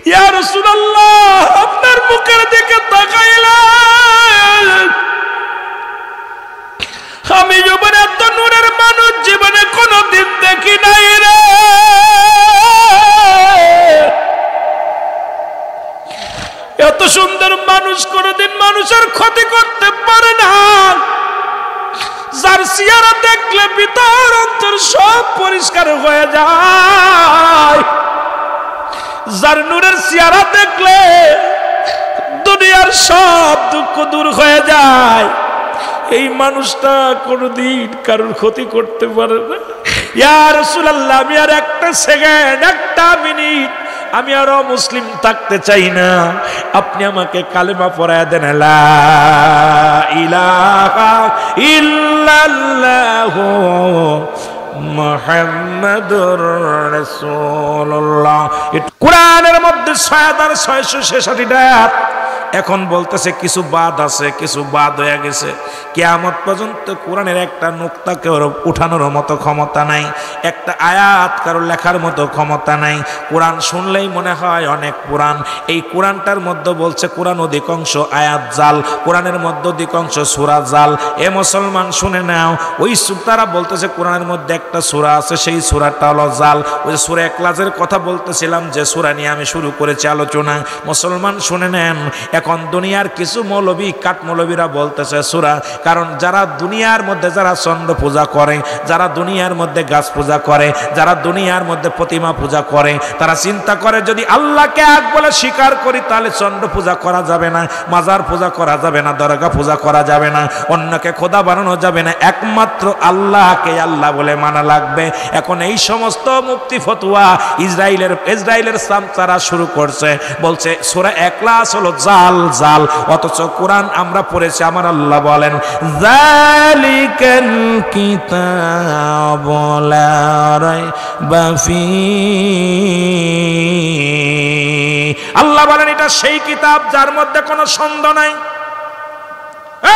ইয়া রাসূলুল্লাহ আপনার মুখের দিকে তাকাইলাম, আমি জীবনে এত নূরের মানুষ জীবনে কোনদিন দেখি নাই রে। এত সুন্দর মানুষ কোনদিন মানুষের ক্ষতি করতে পারে না, যার চেহারা দেখলে ভিতর অন্তর সব পরিষ্কার হয়ে যায়, যার নূরের চেহারা দেখলে দুনিয়ার সব দুঃখ দূর হয়ে যায়, এই মানুষটা কোনদিন কারোর ক্ষতি করতে পারে না। ইয়া রাসূলুল্লাহ আমি আর একটা সেকেন্ড একটা মিনিট আমি আরো মুসলিম থাকতে চাই না, আপনি আমাকে কালেমা পড়ায় দেন, লা ইলাহা ইল্লাল্লাহু মুহাম্মাদুর রাসূলুল্লাহ। কোরআনের মধ্যে ৬৬৬৬টা আয়াত, এখন বলতেছে কিছু বাদ আছে, কিছু বাদ হয়ে গেছে। কিয়ামত পর্যন্ত কোরআনের একটা নুক্তা কেউ উঠানোর মতো ক্ষমতা নাই, একটা আয়াত কারো লেখার মতো ক্ষমতা নাই। কোরআন শুনলেই মনে হয় অনেক কোরআন। এই কোরআনটার মধ্যে বলছে কোরআন অধিকাংশ আয়াত জাল, কোরআনের মধ্যে অধিকাংশ সূরা জাল। এ মুসলমান শুনে নাও, ওই তারা বলতেছে কোরআনের মধ্যে একটা সূরা আছে, সেই সূরাটা হলো জাল। ওই সূরা ইখলাসের কথা বলতেছিলাম, যে সূরা নিয়ে আমি শুরু করেছি আলোচনা। মুসলমান শুনে নেন, এখন দুনিয়ার কিছু মৌলবী কাঠ মৌলবীরা বলতেছে সূরা, কারণ যারা দুনিয়ার মধ্যে যারা চন্দ্র পূজা করে, যারা দুনিয়ার মধ্যে গাছ পূজা করে, যারা দুনিয়ার মধ্যে প্রতিমা পূজা করে, তারা চিন্তা করে যদি আল্লাহকে এক বলে স্বীকার করি তাহলে চন্দ্র পূজা করা যাবে না, মাজার পূজা করা যাবে না, দরগা পূজা করা যাবে না, অন্যকে খোদা বানানো যাবে না, একমাত্র আল্লাহকে আল্লাহ বলে মানা লাগবে। এখন এই সমস্ত মুফতি ফতোয়া ইসরায়েলের সামচারা শুরু করছে, বলছে সূরা ইখলাস হলো জাল জাল, অথচ কোরআন আমরা পড়েছি, আমার আল্লাহ বলেন যালিকাল কিতাবু লা রাইবা ফীহি, আল্লাহ বলেন এটা সেই কিতাব যার মধ্যে কোনো সন্দেহ নাই।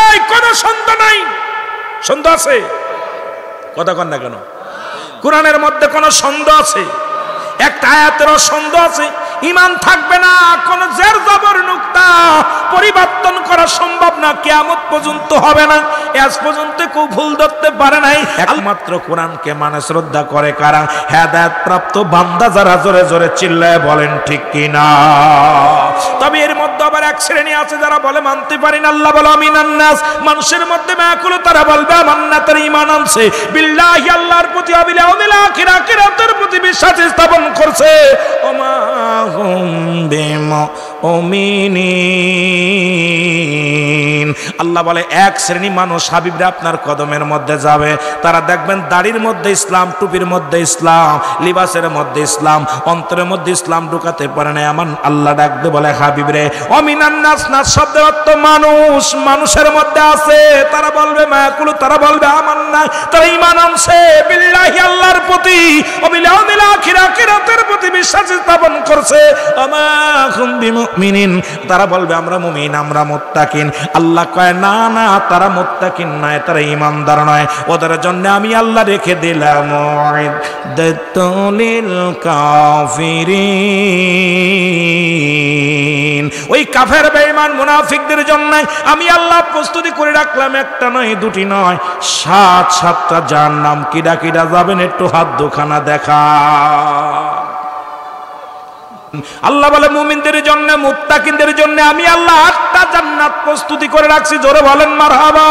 এই কোনো সন্দেহ নাই, সন্দেহ আছে? কথা কন না কেন? কোরআনের মধ্যে কোনো সন্দেহ আছে? একটা আয়াতেরও সন্দেহ আছে? ঈমান থাকবে না, কোন জের জবর নুক্তা পরিবর্তন করা সম্ভব না, কিয়ামত পর্যন্ত হবে না। আজ পর্যন্ত কেউ ভুল ধরতে পারে নাই। একমাত্র কোরআনকে মানে শ্রদ্ধা করে কারা? হেদায়েত প্রাপ্ত বান্দা যারা। জোরে জোরে চিল্লায় বলেন ঠিক কিনা? তবে এর মধ্যে আবার এক শ্রেণী আছে যারা বলে মানতে পারি না। আল্লাহ বলে আমিনান নাস, মানুষের মধ্যে মায়াকুল তারা বলবে আমান্না, তারা ঈমান আনছে বিল্লাহি, আল্লাহর প্রতি, ওয়াবিল ইয়াউমিল আখির, আখিরাতের প্রতি বিশ্বাস স্থাপন করছে। ওমা হুম বিমুমিনিন, আল্লাহ বলে এক শ্রেণী মানুষ হাবিবরা আপনার কদমের মধ্যে যাবে, তারা দেখবেন দাড়ির মধ্যে ইসলাম, টুপির মধ্যে ইসলাম, লিবাসের মধ্যে ইসলাম, অন্তরের মধ্যে ইসলাম ঢুকাতে পারে না। এমন আল্লাহ ডাকতে বলে হাবিবরে অমিনান নাস, নাস শব্দের অর্থ মানুষ, মানুষের মধ্যে আছে তারা বলবে মায়াকুল, তারা বলবে আমান্না, তারা ঈমান আনছে বিল্লাহি, আল্লাহর প্রতি, ওয়াবিল ইয়াউমিল আখির, আখিরাতের প্রতি বিশ্বাস স্থাপন করছে। আমা হুম বিমুমিনিন, তারা বলবে আমরা মুমিন, আমরা মুত্তাকিন। আল্লাহ কয় না না, তারা মুত্তাকিন নয়, তারা ঈমানদার নয়, ওদের জন্য আমি আল্লাহ রেখে দিলাম মুইদ্দাতুল কাফিরিন, ওই কাফের বেঈমান মুনাফিকদের জন্য আমি আল্লাহ প্রস্তুতি করে রাখলাম, একটা নয় দুটি নয়, ৭টা জাহান্নাম। কিডা কিডা যাবেন একটু হাত দুখানা দেখা। আল্লাহ বলে মুমিনদের জন্য, মুত্তাকিনদের জন্য আমি আল্লাহ ৮টা জান্নাত প্রস্তুতি করে রাখছি। জোরে বলেন মারহাবা।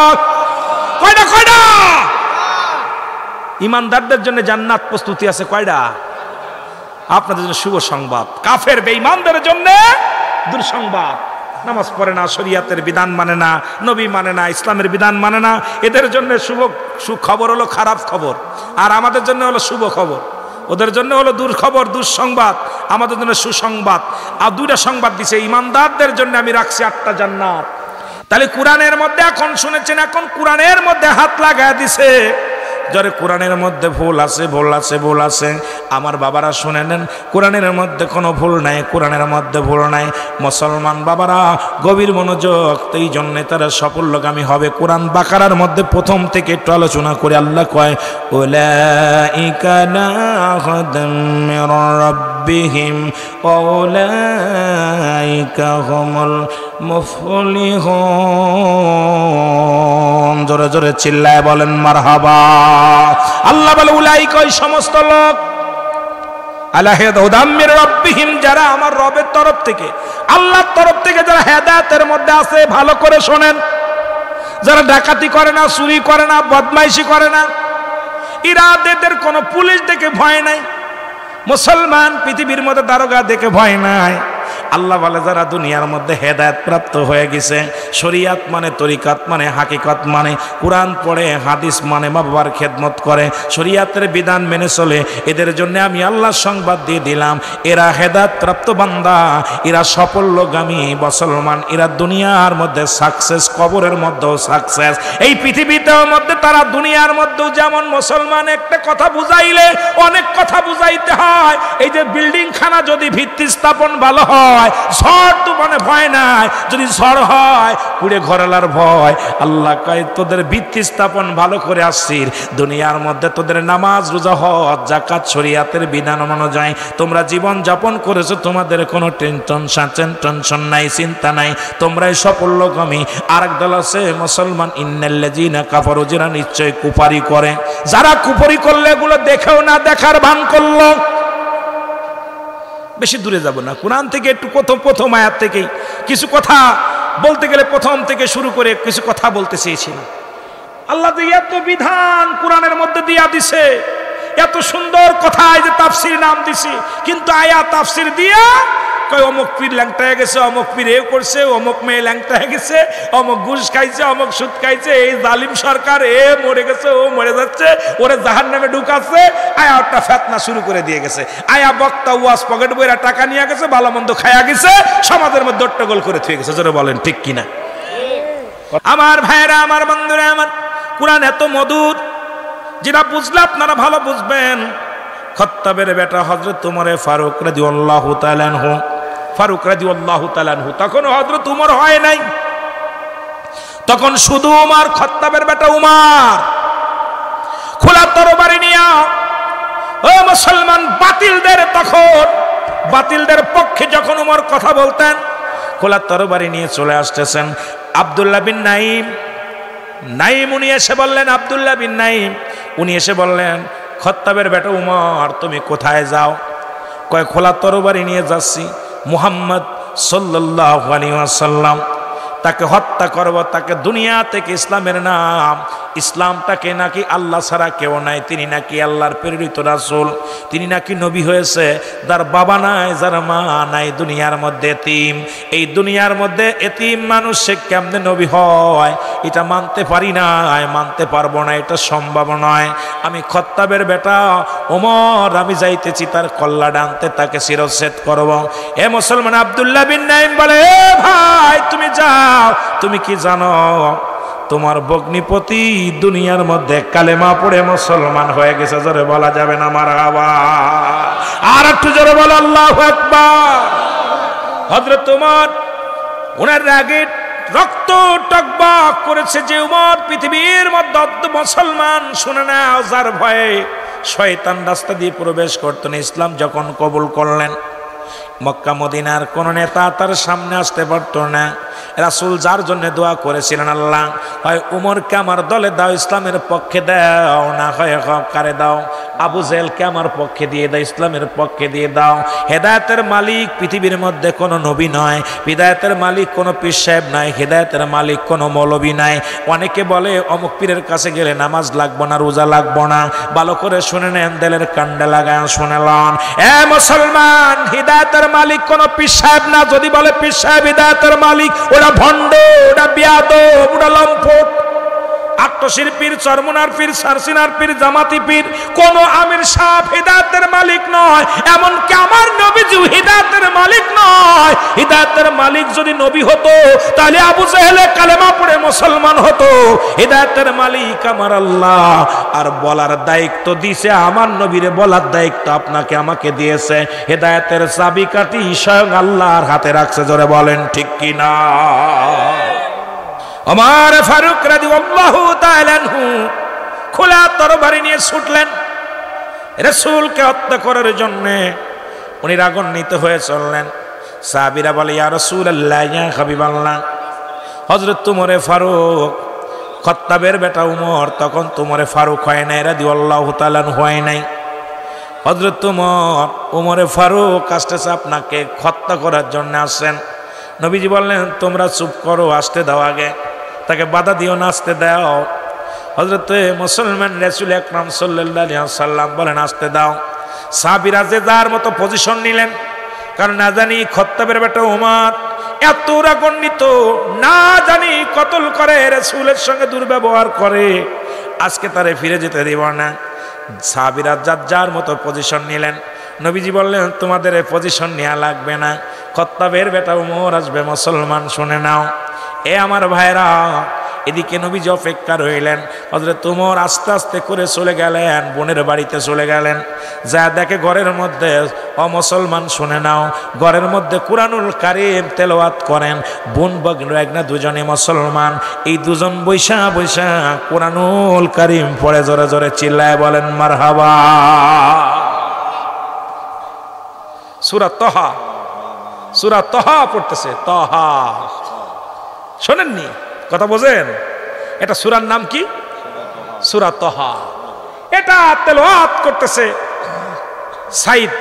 কয়টা? কয়টা? ঈমানদারদের জন্য জান্নাত প্রস্তুতি আছে কয়টা? আপনাদের জন্য শুভ সংবাদ, কাফের বেঈমানদের জন্য দুঃসংবাদ। নামাজ পড়ে না, শরীয়তের বিধান মানে না, নবী মানে না, ইসলামের বিধান মানে না, এদের জন্য সুখবর হলো খারাপ খবর, আর আমাদের জন্য হলো শুভ খবর। ওদের জন্য হলো দুর্খবর, দুঃসংবাদ, আমাদের জন্য সুসংবাদ। আর দুইটা সংবাদ দিছে, ঈমানদারদের জন্য আমি রাখছি ৮টা জান্নাত। তাহলে কোরআনের মধ্যে এখন শুনেছেন, এখন কোরআনের মধ্যে হাত লাগায় দিছে। যারে কোরআনের মধ্যে ভুল আছে, ভুল আছে, ভুল আছে, আমার বাবারা শুনে নেন, কোরআনের মধ্যে কোনো ভুল নাই, কোরআনের মধ্যে ভুল নাই। মুসলমান বাবারা গভীর মনোযোগ, এই জন্যে তারা সাফল্যগামী হবে। কোরআন বাকারার মধ্যে প্রথম থেকে একটু আলোচনা করে আল্লাহ কয় উলাইকা লা হুদাম মির রাব্বিহিম রাব্বিহিম উলাইকা হুমুল মুফলিহুন। জোরে জোরে চিল্লায় বলেন মারহাবা। আল্লাহ বলে উলাইকা, ওই সমস্ত লোক, আলা হুদাম মির রাব্বিহিম, যারা আমার রবের তরফ থেকে, আল্লাহর তরফ থেকে যারা হেদায়েতের মধ্যে আছে। ভালো করে শোনেন, যারা ডাকাতি করে না, চুরি করে না, বদমাইশি করে না, এদের কোনো পুলিশ দেখে ভয় নাই, মুসলমান পৃথিবীর মধ্যে দারোগা দেখে ভয় নাই। আল্লাহ বলে যারা দুনিয়ার মধ্যে হেদায়েত প্রাপ্ত হয়ে গেছে, শরিয়াত মানে, তরিকাত মানে, হাকিকত মানে, কোরআন পড়ে, হাদিস মানে, মা বাবার খেদমত করে, শরিয়াতের বিধান মেনে চলে, এদের জন্য আমি আল্লাহ সংবাদ দিয়ে দিলাম, এরা হেদায়েত প্রাপ্ত বান্দা, এরা সাফল্যগামী মুসলমান, এরা দুনিয়ার মধ্যে সাকসেস, কবরের মধ্যেও সাকসেস, এই পৃথিবীতেও মধ্যে তারা দুনিয়ার মধ্যেও যেমন মুসলমান। একটা কথা বুঝাইলে অনেক কথা বুঝাইতে হয়। এই যে বিল্ডিং খানা যদি ভিত্তি স্থাপন ভালো হয়, ঝড় তুফানে ভয় নাই, যদি ঝড় হয় পুড়ে ঘরেলার ভয়। আল্লাহ কয় তোদের ভিত্তি স্থাপন ভালো করে আসছিস, দুনিয়ার মধ্যে তোদের নামাজ, রোজা, হজ, যাকাত শরিয়াতের বিধান অনুযায়ী তোমরা জীবন যাপন করেছো, তোমাদের কোনো টেনশন নাই, চিন্তা নাই, তোমরাই সাফল্যগামী। আরেক দল আছে মুসলমান, ইন্নাল্লাযীনা কাফারু, যারা নিশ্চয় কুফরি করে, যারা কুফরি করলে এগুলো দেখেও না দেখার ভান করলো। বেশি দূরে যাব না, কোরআন থেকে একটু প্রথম আয়াত থেকেই কিছু কথা বলতে গেলে প্রথম থেকে শুরু করে কিছু কথা বলতে চেয়েছিলাম। আল্লাহ যে এত বিধান কোরআনের মধ্যে দিয়া দিছে, এত সুন্দর কথা, যে তাফসির নাম দিছি, কিন্তু আয়াত তাফসির দিয়া কয় অমুক পীর ল্যাংটা হয়ে গেছে, অমুক পীর এ করছে, অমুক মেয়ে ল্যাংটা হয়ে গেছে, অমুক ঘুষ খাইছে, অমুক সুদ খাইছে, এই জালিম সরকার এ মরে গেছে, ও মরে যাচ্ছে, ওরে জাহান্নামে ঢুকাচ্ছে। আয়াতটা ফেতনা শুরু করে দিয়ে গেছে। আয়া বক্তা ওয়াজ পকেট বইরা টাকা নিয়ে গেছে, ভালো মন্দ খায়া গেছে, সমাজের মধ্যে অট্টগোল করে থুয়ে গেছে। জোরে বলেন ঠিক কিনা? আমার ভাইরা, আমার বন্ধুরা, আমার কোরআন এত মধুর, যেটা বুঝলে আপনারা ভালো বুঝবেন। খাত্তাবের বেটা হযরত উমর ফারুক রাদিয়াল্লাহু তাআলা আনহু, তখন হযরত উমর হয় নাই, তখন শুধু উমর, খাত্তাবের বেটা উমর, খোলা তরবারি নিয়ে ও মুসলমান বাতিলদের পক্ষে যখন উমর কথা বলতেন, খোলা তরবারি নিয়ে চলে আসতেছেন। আব্দুল্লাহ বিন নাইম উনি এসে বললেন, আব্দুল্লাহ বিন নাইম উনি এসে বললেন, খাত্তাবের বেটা উমর তুমি কোথায় যাও? কয় খোলা তরবারি নিয়ে যাচ্ছি, মুহাম্মদ সাল্লাল্লাহু আলাইহি ওয়াসাল্লাম তাকে হত্যা করব, তাকে দুনিয়া থেকে ইসলামের নাম, ইসলামটাকে নাকি আল্লাহ ছাড়া কেউ নাই, তিনি নাকি আল্লাহর প্রেরিত রাসূল, তিনি নাকি নবী হয়েছে, যার বাবা নাই, যার মা নাই, দুনিয়ার মধ্যে এতিম। এই দুনিয়ার মধ্যে এতিম মানুষ সে কেমনে নবী হয়? এটা মানতে পারি না, মানতে পারবো না, এটা সম্ভব নয়। আমি খাত্তাবের বেটা ওমর, আমি যাইতেছি তার কল্লা ডানতে, তাকে শিরচ্ছেদ করব। এ মুসলমান আব্দুল্লাহ বিন নাইম বলে, এ ভাই তুমি যাও, তুমি কি জানো তোমার ভগ্নিপতি দুনিয়ার মধ্যে কালেমা পড়ে মুসলমান হয়ে গেছে? জোরে বলা যাবে না মারহাবা? আর একটু জোরে বলো আল্লাহু আকবার। হযরত উমর, ওনার রাগে রক্ত টকবক করেছে যে উমর পৃথিবীর মধ্যে মুসলমান, শুনে নাও, যার ভয়ে শয়তান রাস্তা দিয়ে প্রবেশ করতেন। ইসলাম যখন কবুল করলেন, মক্কা মদিনার কোন নেতা তার সামনে আসতে পারত না। রাসূল যার জন্য দোয়া করেছিলেন, আল্লাহ হয় উমরকে আমার দলে দাও, ইসলামের পক্ষে দাও, না হয় কারে দাও, আবু জেহেলকে আমার পক্ষে দিয়ে দাও, ইসলামের পক্ষে দিয়ে দাও। হেদায়েতের মালিক পৃথিবীর মধ্যে কোনো নবী নয়, হেদায়েতের মালিক কোনো পীর সাহেব নাই, হেদায়েতের মালিক কোনো মৌলবী নাই। অনেকে বলে অমুক পীরের কাছে গেলে নামাজ লাগবো না, রোজা লাগবো না। ভালো করে শুনে নেন, দিলের কান্ডে লাগায় শুনে লন। এ মুসলমান, হেদায়েতের মালিক কোনো পীর সাহেব না। যদি বলে পীর সাহেব হেদায়েতের মালিক, ওরা ভণ্ড, ওরা বিয়াদব, ওরা লম্পট। আত্মশির পীর, চরমুনার পীর, সারসিনার পীর, জামাতি পীর, কোন আমির সাহেব হিদায়াতের মালিক নয়। এমনকি আমার নবীজি হিদায়াতের মালিক নয়। হিদায়াতের মালিক যদি নবী হতো, তাহলে আবু জেহেলে কালেমা পড়ে মুসলমান হতো। হিদায়াতের মালিক আমার আল্লাহ, আর বলার দায়িত্ব দিয়েছে আমার নবীরে, বলার দায়িত্ব আপনাকে আমাকে দিয়েছে। হিদায়াতের চাবিকাঠি স্বয়ং আল্লাহর হাতে রাখছে। জোরে বলেন ঠিক কিনা? ওমর ফারুক রাদিয়াল্লাহু তাআলা আনহু খোলা তরবারি নিয়ে ছুটলেন রাসূলকে হত্যা করার জন্য। উনি রাগান্বিত হয়ে চললেন। সাহাবীরা বলে, ইয়া রাসূলুল্লাহ, ইয়া হাবিবাল্লাহ, হযরত উমরে ফারুক, খাত্তাবের বেটা উমর তখন উমরে ফারুক হয় নাই, রাদিয়াল্লাহু তাআলা হয় নাই। হযরত উমরে ফারুক আসতেছে আপনাকে হত্যা করার জন্য আসছেন। নবীজি বললেন, তোমরা চুপ করো, আসতে দাও, আগে তাকে বাধা দিও না, আসতে দাও। হযরত মুসলমান রাসূল আকরাম সাল্লাল্লাহু আলাইহি ওয়াসাল্লাম বলেন, আসতে দাও। সাহাবীরা যে যার মতো পজিশন নিলেন, কারণ না জানি খাত্তাবের বেটা উমর এত রাগান্বিত, না জানি কতল করে, রাসূলের সঙ্গে দুর্ব্যবহার করে, আজকে তারে ফিরে যেতে দিব না। সাহাবীরা যার মতো পজিশন নিলেন। নবীজি বললেন, তোমাদের এই পজিশন নেওয়া লাগবে না, খাত্তাবের বেটা উমর আসবে, মুসলমান শুনে নাও। এ আমার ভাইরা, এদিকে নবীজি অপেক্ষা রইলেন। হযরত উমর আস্তে আস্তে করে চলে গেলেন, বোনের বাড়িতে চলে গেলেন। যা দেখে ঘরের মধ্যে, মুসলমান শুনে নাও, ঘরের মধ্যে কুরআনুল কারীম তেলাওয়াত করেন বোন ভগ্ন, এক না দুজনে মুসলমান, এই দুজন বৈশা বৈশা কুরআনুল কারীম পড়ে জোরে জোরে চিল্লায় বলেন মারহাবা। সূরা তাহা, সূরা তাহা পড়তেছে, তাহা। শোনেননি কথা, বোঝেন? এটা সূরার নাম কি? সূরা তাহা। এটা তেলাওয়াত করতেছে সাইদ।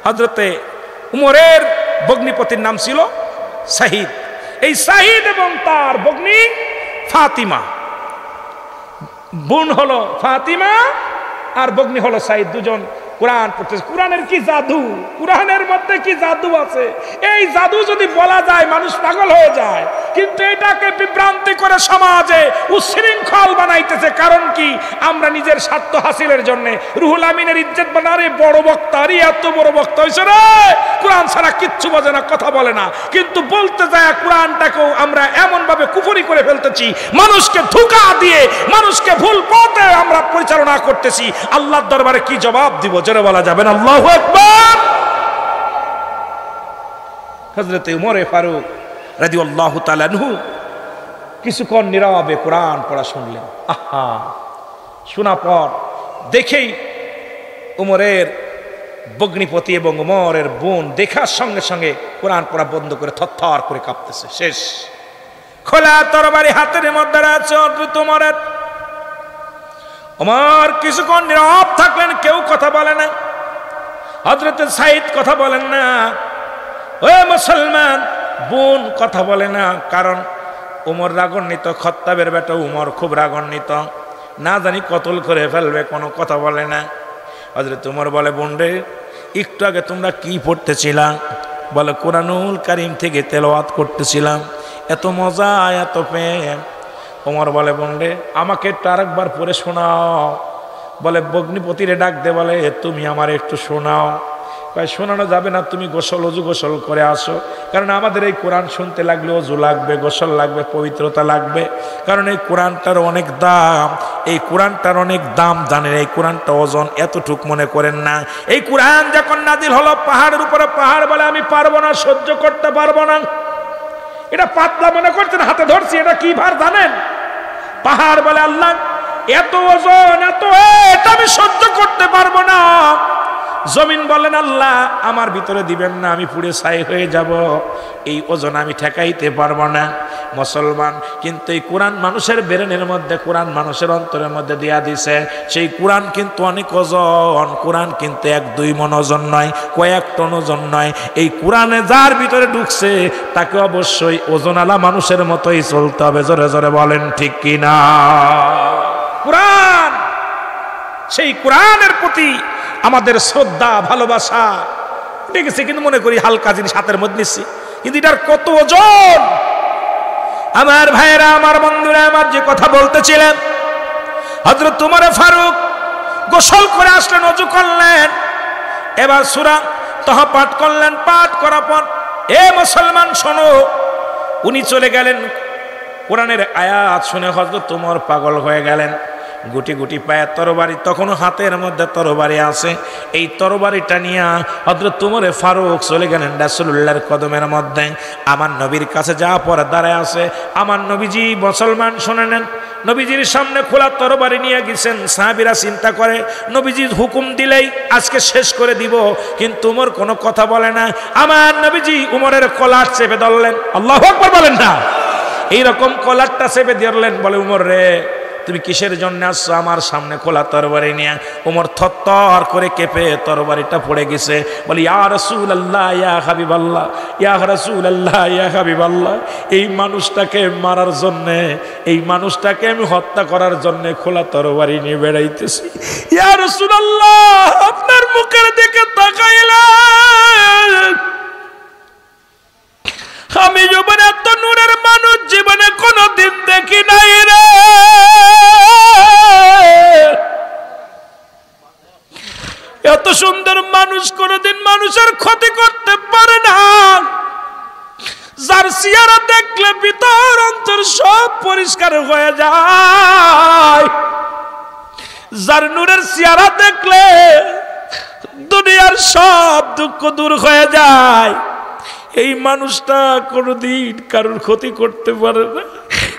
হযরতে উমরের ভগ্নিপতির নাম ছিল সাহিদ। এই সাহিদ এবং তার ভগ্নি ফাতিমা, বোন হলো ফাতিমা আর ভগ্নি হলো সাইদ, দুজন কোরআন পড়তেছে। কোরআনের কি জাদু, কোরআনের মধ্যে কি জাদু আছে! এই জাদু যদি বলা যায় মানুষ পাগল হয়ে যায়, কিন্তু এটাকে বিভ্রান্তি করে সমাজে উচ্ছৃঙ্খল বানাইতেছে। কারণ কি? আমরা নিজের স্বার্থ হাসিলের জন্য রুহুল আমিনের ইজ্জত বানারে বড় বক্তা, আরে এত বড় বক্তা হয়েছে রে, কোরআন ছাড়া কিচ্ছু বোঝে না, কথা বলে না, কিন্তু বলতে যায় কোরআনটাকেও আমরা এমন ভাবে কুফরি করে ফেলতেছি, মানুষকে ধোঁকা দিয়ে মানুষকে ভুল পথে আমরা পরিচালনা করতেছি। আল্লাহর দরবারে কি জবাব দিব? জোরে বলা যাবে না আল্লাহু আকবার। হযরত উমরে ফারুক রাদিয়াল্লাহু তাআলা আনহু কিছুক্ষণ নীরবে কোরআন পড়া শুনলেন। আহা, শোনা পর দেখেই উমরের ভগ্নিপতি এবং উমরের বোন দেখার সঙ্গে সঙ্গে কোরআন পড়া বন্ধ করে থরথর করে কাঁপতেছে। শেষ, খোলা তরবারি হাতের মধ্যে আছে হযরত উমরের। উমর কিছুক্ষণ নীরব থাকলেন, কেউ কথা বলে না। হযরত সাইদ কথা বলেন না, ও মুসলমান বোন কথা বলে না, কারণ উমর রাগান্বিত, খাত্তাবের বেটা উমর খুব রাগান্বিত, না জানি কতল করে ফেলবে, কোনো কথা বলে না। হযরত উমর বলে, বোন রে, একটু আগে তোমরা কি পড়তেছিলা? বলে, কুরআনুল কারীম থেকে তেলাওয়াত করতেছিলাম, এত মজা, এত প্রেম। ওমর বলে, বোন রে, আমাকে একটু আরেকবার পড়ে শোনাও। বলে, ভগ্নিপতিরে ডাক দে, বলে তুমি আমার একটু শোনাও। কয়, শোনানো যাবে না, তুমি অজু গোসল করে আসো, কারণ আমাদের এই কোরআন শুনতে লাগলে অজু লাগবে, গোসল লাগবে, পবিত্রতা লাগবে, কারণ এই কোরআনটার অনেক দাম, এই কোরআনটার অনেক দাম জানেন, এই কোরআনটা ওজন এতটুক মনে করেন না। এই কোরআন যখন নাজিল হলো পাহাড়ের উপরে, পাহাড় বলে আমি পারবো না, সহ্য করতে পারবো না। এটা পাতলা মনে করছেন, হাতে ধরছি, এটা কি ভার জানেন? পাহাড় বলে, আল্লাহ এত ওজন, এত, এটা আমি সহ্য করতে পারবো না। জমিন বলেন, আল্লাহ আমার ভিতরে দিবেন না, আমি পুড়ে ছাই হয়ে যাব, এই ওজন আমি ঠেকাইতে পারবো না। মুসলমান কিন্তু এই কোরআন মানুষের ব্রেনের মধ্যে, কোরআন মানুষের অন্তরের মধ্যে দিয়া দিছে, সেই কোরআন কিন্তু অনেক ওজন। কোরআন কিন্তু 1-2 মণ ওজন নয়, কয়েক টন ওজন নয়। এই কোরআনে যার ভিতরে ঢুকছে তাকে অবশ্যই ওজনওয়ালা মানুষের মতোই চলতে হবে। জোরে জোরে বলেন ঠিক কিনা? কোরআন, সেই কোরআনের প্রতি আমাদের শ্রদ্ধা, ভালোবাসা উঠে গেছে, কিন্তু মনে করি হালকা জিনিস হাতের মধ্যে নিচ্ছি, কিন্তু এটার কত ওজন। আমার ভাইয়েরা, আমার বন্ধুরা, আমার যে কথা বলতেছিলেন, হযরত উমর ফারুক গোসল করে আসলেন, ওযু করলেন, এবার সূরা তাহা পাঠ করলেন। পাঠ করার পর, এ মুসলমান শোনো, উনি চলে গেলেন। কোরআনের আয়াত শুনে হযরত উমর পাগল হয়ে গেলেন। গুটি গুটি পায়ে তরবারি, তখনও হাতের মধ্যে তরবারি আছে, এই তরবারিটা নিয়ে হযরত উমর ফারুক চলে গেলেন রাসূলুল্লাহর কদমের মধ্যে। আমার নবীর কাছে যা পরে দাঁড়ায় আছে, আমার নবীজি মুসলমান শুনে নেন, নবীজির সামনে খোলা তরবারি নিয়ে গেছেন। সাহাবীরা চিন্তা করে নবীজি হুকুম দিলেই আজকে শেষ করে দিব, কিন্তু উমর কোনো কথা বলে না। আমার নবীজি উমরের কলার চেপে ধরলেন, আল্লাহু আকবার বলেন না, এইরকম কলারটা চেপে ধরলেন, বলে উমর রে তুমি কিসের জন্য আসছো আমার সামনে খোলা তরবারি নিয়ে? উমর থরথর করে কেঁপে তরবারিটা পড়ে গেছে, বলে ইয়া রাসূলুল্লাহ ইয়া হাবিবাল্লাহ, ইয়া রাসূলুল্লাহ ইয়া হাবিবাল্লাহ, এই মানুষটাকে মারার জন্যে, এই মানুষটাকে আমি হত্যা করার জন্য খোলা তরবারি নিয়ে বেড়াইতেছি। ইয়া রাসূলুল্লাহ আপনার মুখের দিকে তাকাইলাম, আমি জীবনে এত নূরের মানুষ জীবনে কোনদিন দেখি নাই রে। এত সুন্দর মানুষ কোনদিন মানুষের ক্ষতি করতে পারে না, যার চেহারা দেখলে ভিতর অন্তর সব পরিষ্কার হয়ে যায়, যার নূরের চেহারা দেখলে দুনিয়ার সব দুঃখ দূর হয়ে যায়, এই মানুষটা কোনদিন কারোর ক্ষতি করতে পারে না।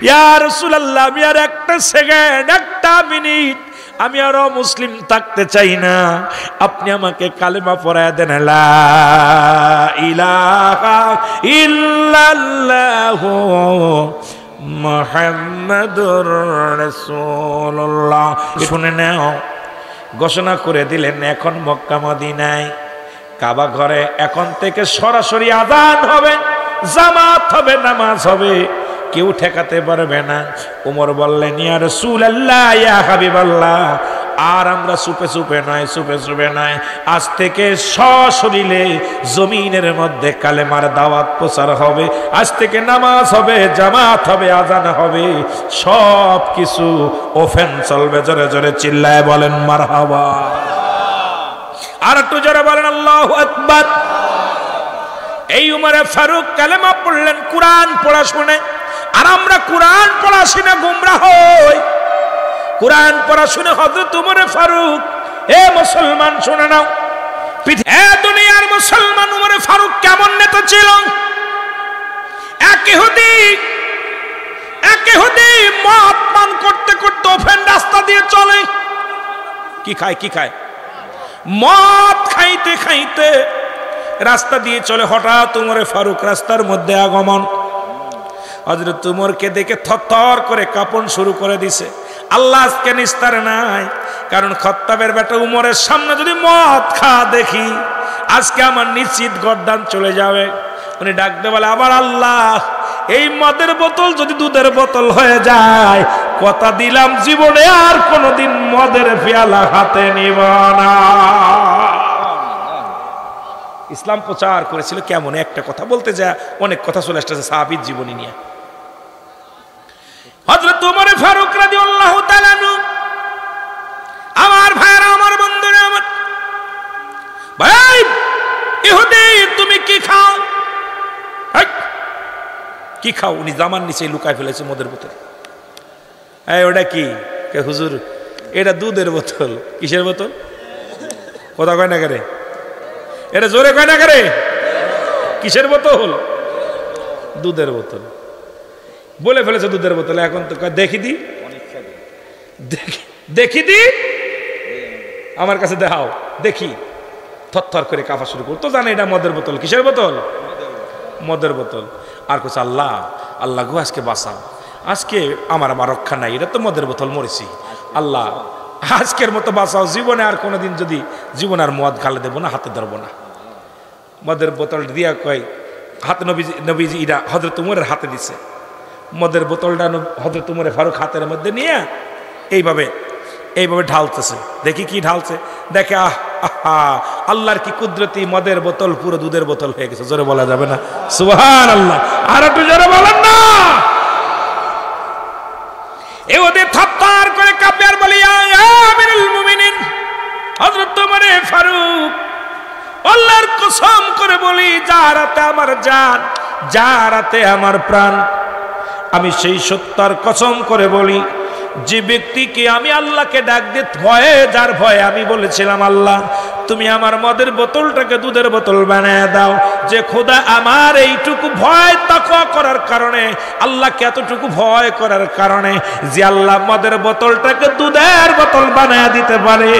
ইয়া রাসূলুল্লাহ আমি আর একটা সেকেন্ড, একটা মিনিট আমি আরো মুসলিম থাকতে চাই না, আপনি আমাকে কালেমা পড়ায় দেন, লা ইলাহা ইল্লাল্লাহু মুহাম্মাদুর রাসূলুল্লাহ। শুনে নাও, ঘোষণা করে দিলেন এখন মক্কা মদিনায় কাবা ঘরে এখন থেকে সরাসরি আযান হবে, জামাত হবে, নামাজ হবে, কেউ ঠেকাতে পারবে না। ওমর বললেন ইয়া রাসূলুল্লাহ ইয়া হাবিবাল্লাহ, আর আমরা চুপে চুপে নয়, চুপে চুপে নয়, আজ থেকে সশরীরে জমিনের মধ্যে কালেমার দাওয়াত প্রচার হবে, আজ থেকে নামাজ হবে, জামাত হবে, আযান হবে, সব কিছু ওপেন চলবে। জোরে জোরে চিল্লায় বলেন মারহাবা। আর একটু জোরে বলেন আল্লাহু আকবার। এই উমরে ফারুক কালেমা পড়লেন কোরআন পড়া শুনে, আর আমরা কোরআন পড়া শুনে গোমরা হই। কোরআন পড়া শুনে হযরত উমরে ফারুক, এ মুসলমান শুনে নাও, এ দুনিয়ার মুসলমান, উমরে ফারুক কেমন নেতা ছিল। এক ইহুদি মদ পান করতে করতে ওপেন রাস্তা দিয়ে চলে, কি খায় মদ খাইতে খাইতে রাস্তা দিয়ে চলে, হঠাৎ উমরে ফারুক রাস্তার মধ্যে আগমন। হযরত উমরকে দেখে থরথর করে কাঁপন শুরু করে দিছে। আল্লাহ আজকে নিস্তার নাই, কারণ খাত্তাবের বেটা উমরের সামনে যদি মদ দেখি আজকে আমার নিশ্চিত গর্দান চলে যাবে। উনি ডাকতে বলে আবার আল্লাহ, এই মদের বোতল যদি দুধের বোতল হয়ে যায়, কথা দিলাম জীবনে আর কোনোদিন মদের পেয়ালা হাতে নিব না। ইসলাম প্রচার করেছিল কেমন, একটা কথা বলতে যা অনেক কথা চলে আসতেছে সাহাবীর জীবনী নিয়ে। হযরত ওমর ফারুক রাদিয়াল্লাহু তাআলা আনহু, আমার ভাইরা, আমার বন্ধুরা, আমার ভাই ইহুদি তুমি কি খাও? কি খাও? উনি জামার নিচে লুকায় ফেলেছে মদের বোতল। এই ওটা কি? হুজুর এটা দুধের বোতল। কিসের বোতল? কথা কয় না করে, এটা জোরে কয় না করে। কিসের বোতল? দুধের বোতল। বলে ফেলেছে দুধের বোতল। এখন তো দেখি দি আমার কাছে দেখাও দেখি। থরথর করে কাঁপা শুরু করতো, জানে এটা মদের বোতল। কিসের বোতল? মদের বোতল। আর কোচ আল্লাহ আল্লাহ গো আজকে বাঁচাও, আজকে আমার রক্ষা নাই, এটা তো মদের বোতল, মরেছি, আল্লাহ আজকের মতো বাঁচাও, জীবনে আর কোনোদিন যদি জীবনে আর মদ গালে দেবো না, হাতে ধরবো না। মদের বোতল দিয়া কয় হাতে নবীজি ইরা হযরত উমরের হাতে দিছে। মদের বোতলটা হযরত উমরে ফারুক হাতের মধ্যে নিয়ে এইভাবে ঢালতেছে। দেখি কি ঢালছে, দেখে আল্লাহর কি কুদরতি, মদের বোতল পুরো দুধের বোতল হয়ে গেছে। জোরে বলা যাবে না সুবহানাল্লাহ? আর একটু জোরে বলেন না। ওদের থরথর করে কাঁপে আর বলি আমিরুল মুমিনিন হযরত উমরে ফারুক, আল্লাহর কসম করে বলি, যার হাতে আমার জান, যার হাতে আমার প্রাণ, আমি সেই সত্তার কসম করে বলি, যে ব্যক্তিকে আমি আল্লাহকে ডাক দিয়ে ভয়ে, যার ভয়ে আমি বলেছিলাম আল্লাহ তুমি আমার মদের বোতলটাকে দুধের বোতল বানায় দাও, যে খোদা আমার এইটুকু ভয় তাকওয়া করার কারণে, আল্লাহকে এতটুকু ভয় করার কারণে যে আল্লাহ মদের বোতলটাকে দুধের বোতল বানায় দিতে পারে,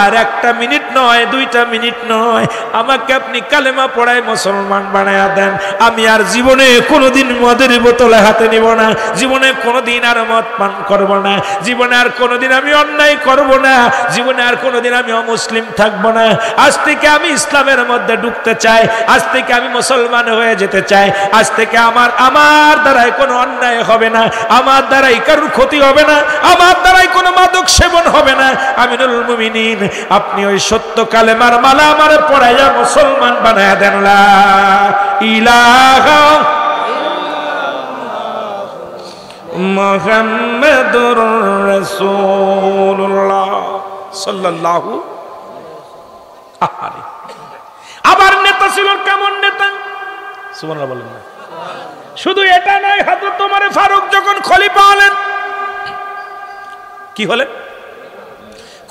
আর 1 মিনিট নয় 2টা মিনিট নয় আমাকে আপনি কালেমা পড়ায় মুসলমান বানায় দেন, আমি আর জীবনে কোনোদিন মদের বোতলে হাতে নিব না, জীবনে কোনোদিন আর মদ পান করব না, জীবনে আর কোনোদিন আমি অন্যায় করব না, জীবনে আর কোনোদিন আমি অমুসলিম থাকব না, আজ থেকে আমি ইসলামের মধ্যে ঢুকতে চাই, আজ থেকে আমি মুসলমান হয়ে যেতে চাই, আজ থেকে আমার দ্বারাই কোনো অন্যায় হবে না, আমার দ্বারাই কারোর ক্ষতি হবে না, আমার দ্বারাই কোনো মাদক সেবন হবে না। আমিনুল মুমিনিন আপনি ওই সত্য কালেমার মালা আমার পড়াইয়া মুসলমান বানায়া দেন। লা ইলাহা মুহাম্মাদুর রাসূলুল্লাহ সাল্লাল্লাহু। আবার নেতা ছিল কেমন নেতা, সুবহানাল্লাহ বলেন না। শুধু এটা নয়, হযরত ওমর ফারুক যখন খলিফা হলেন, কি হলেন?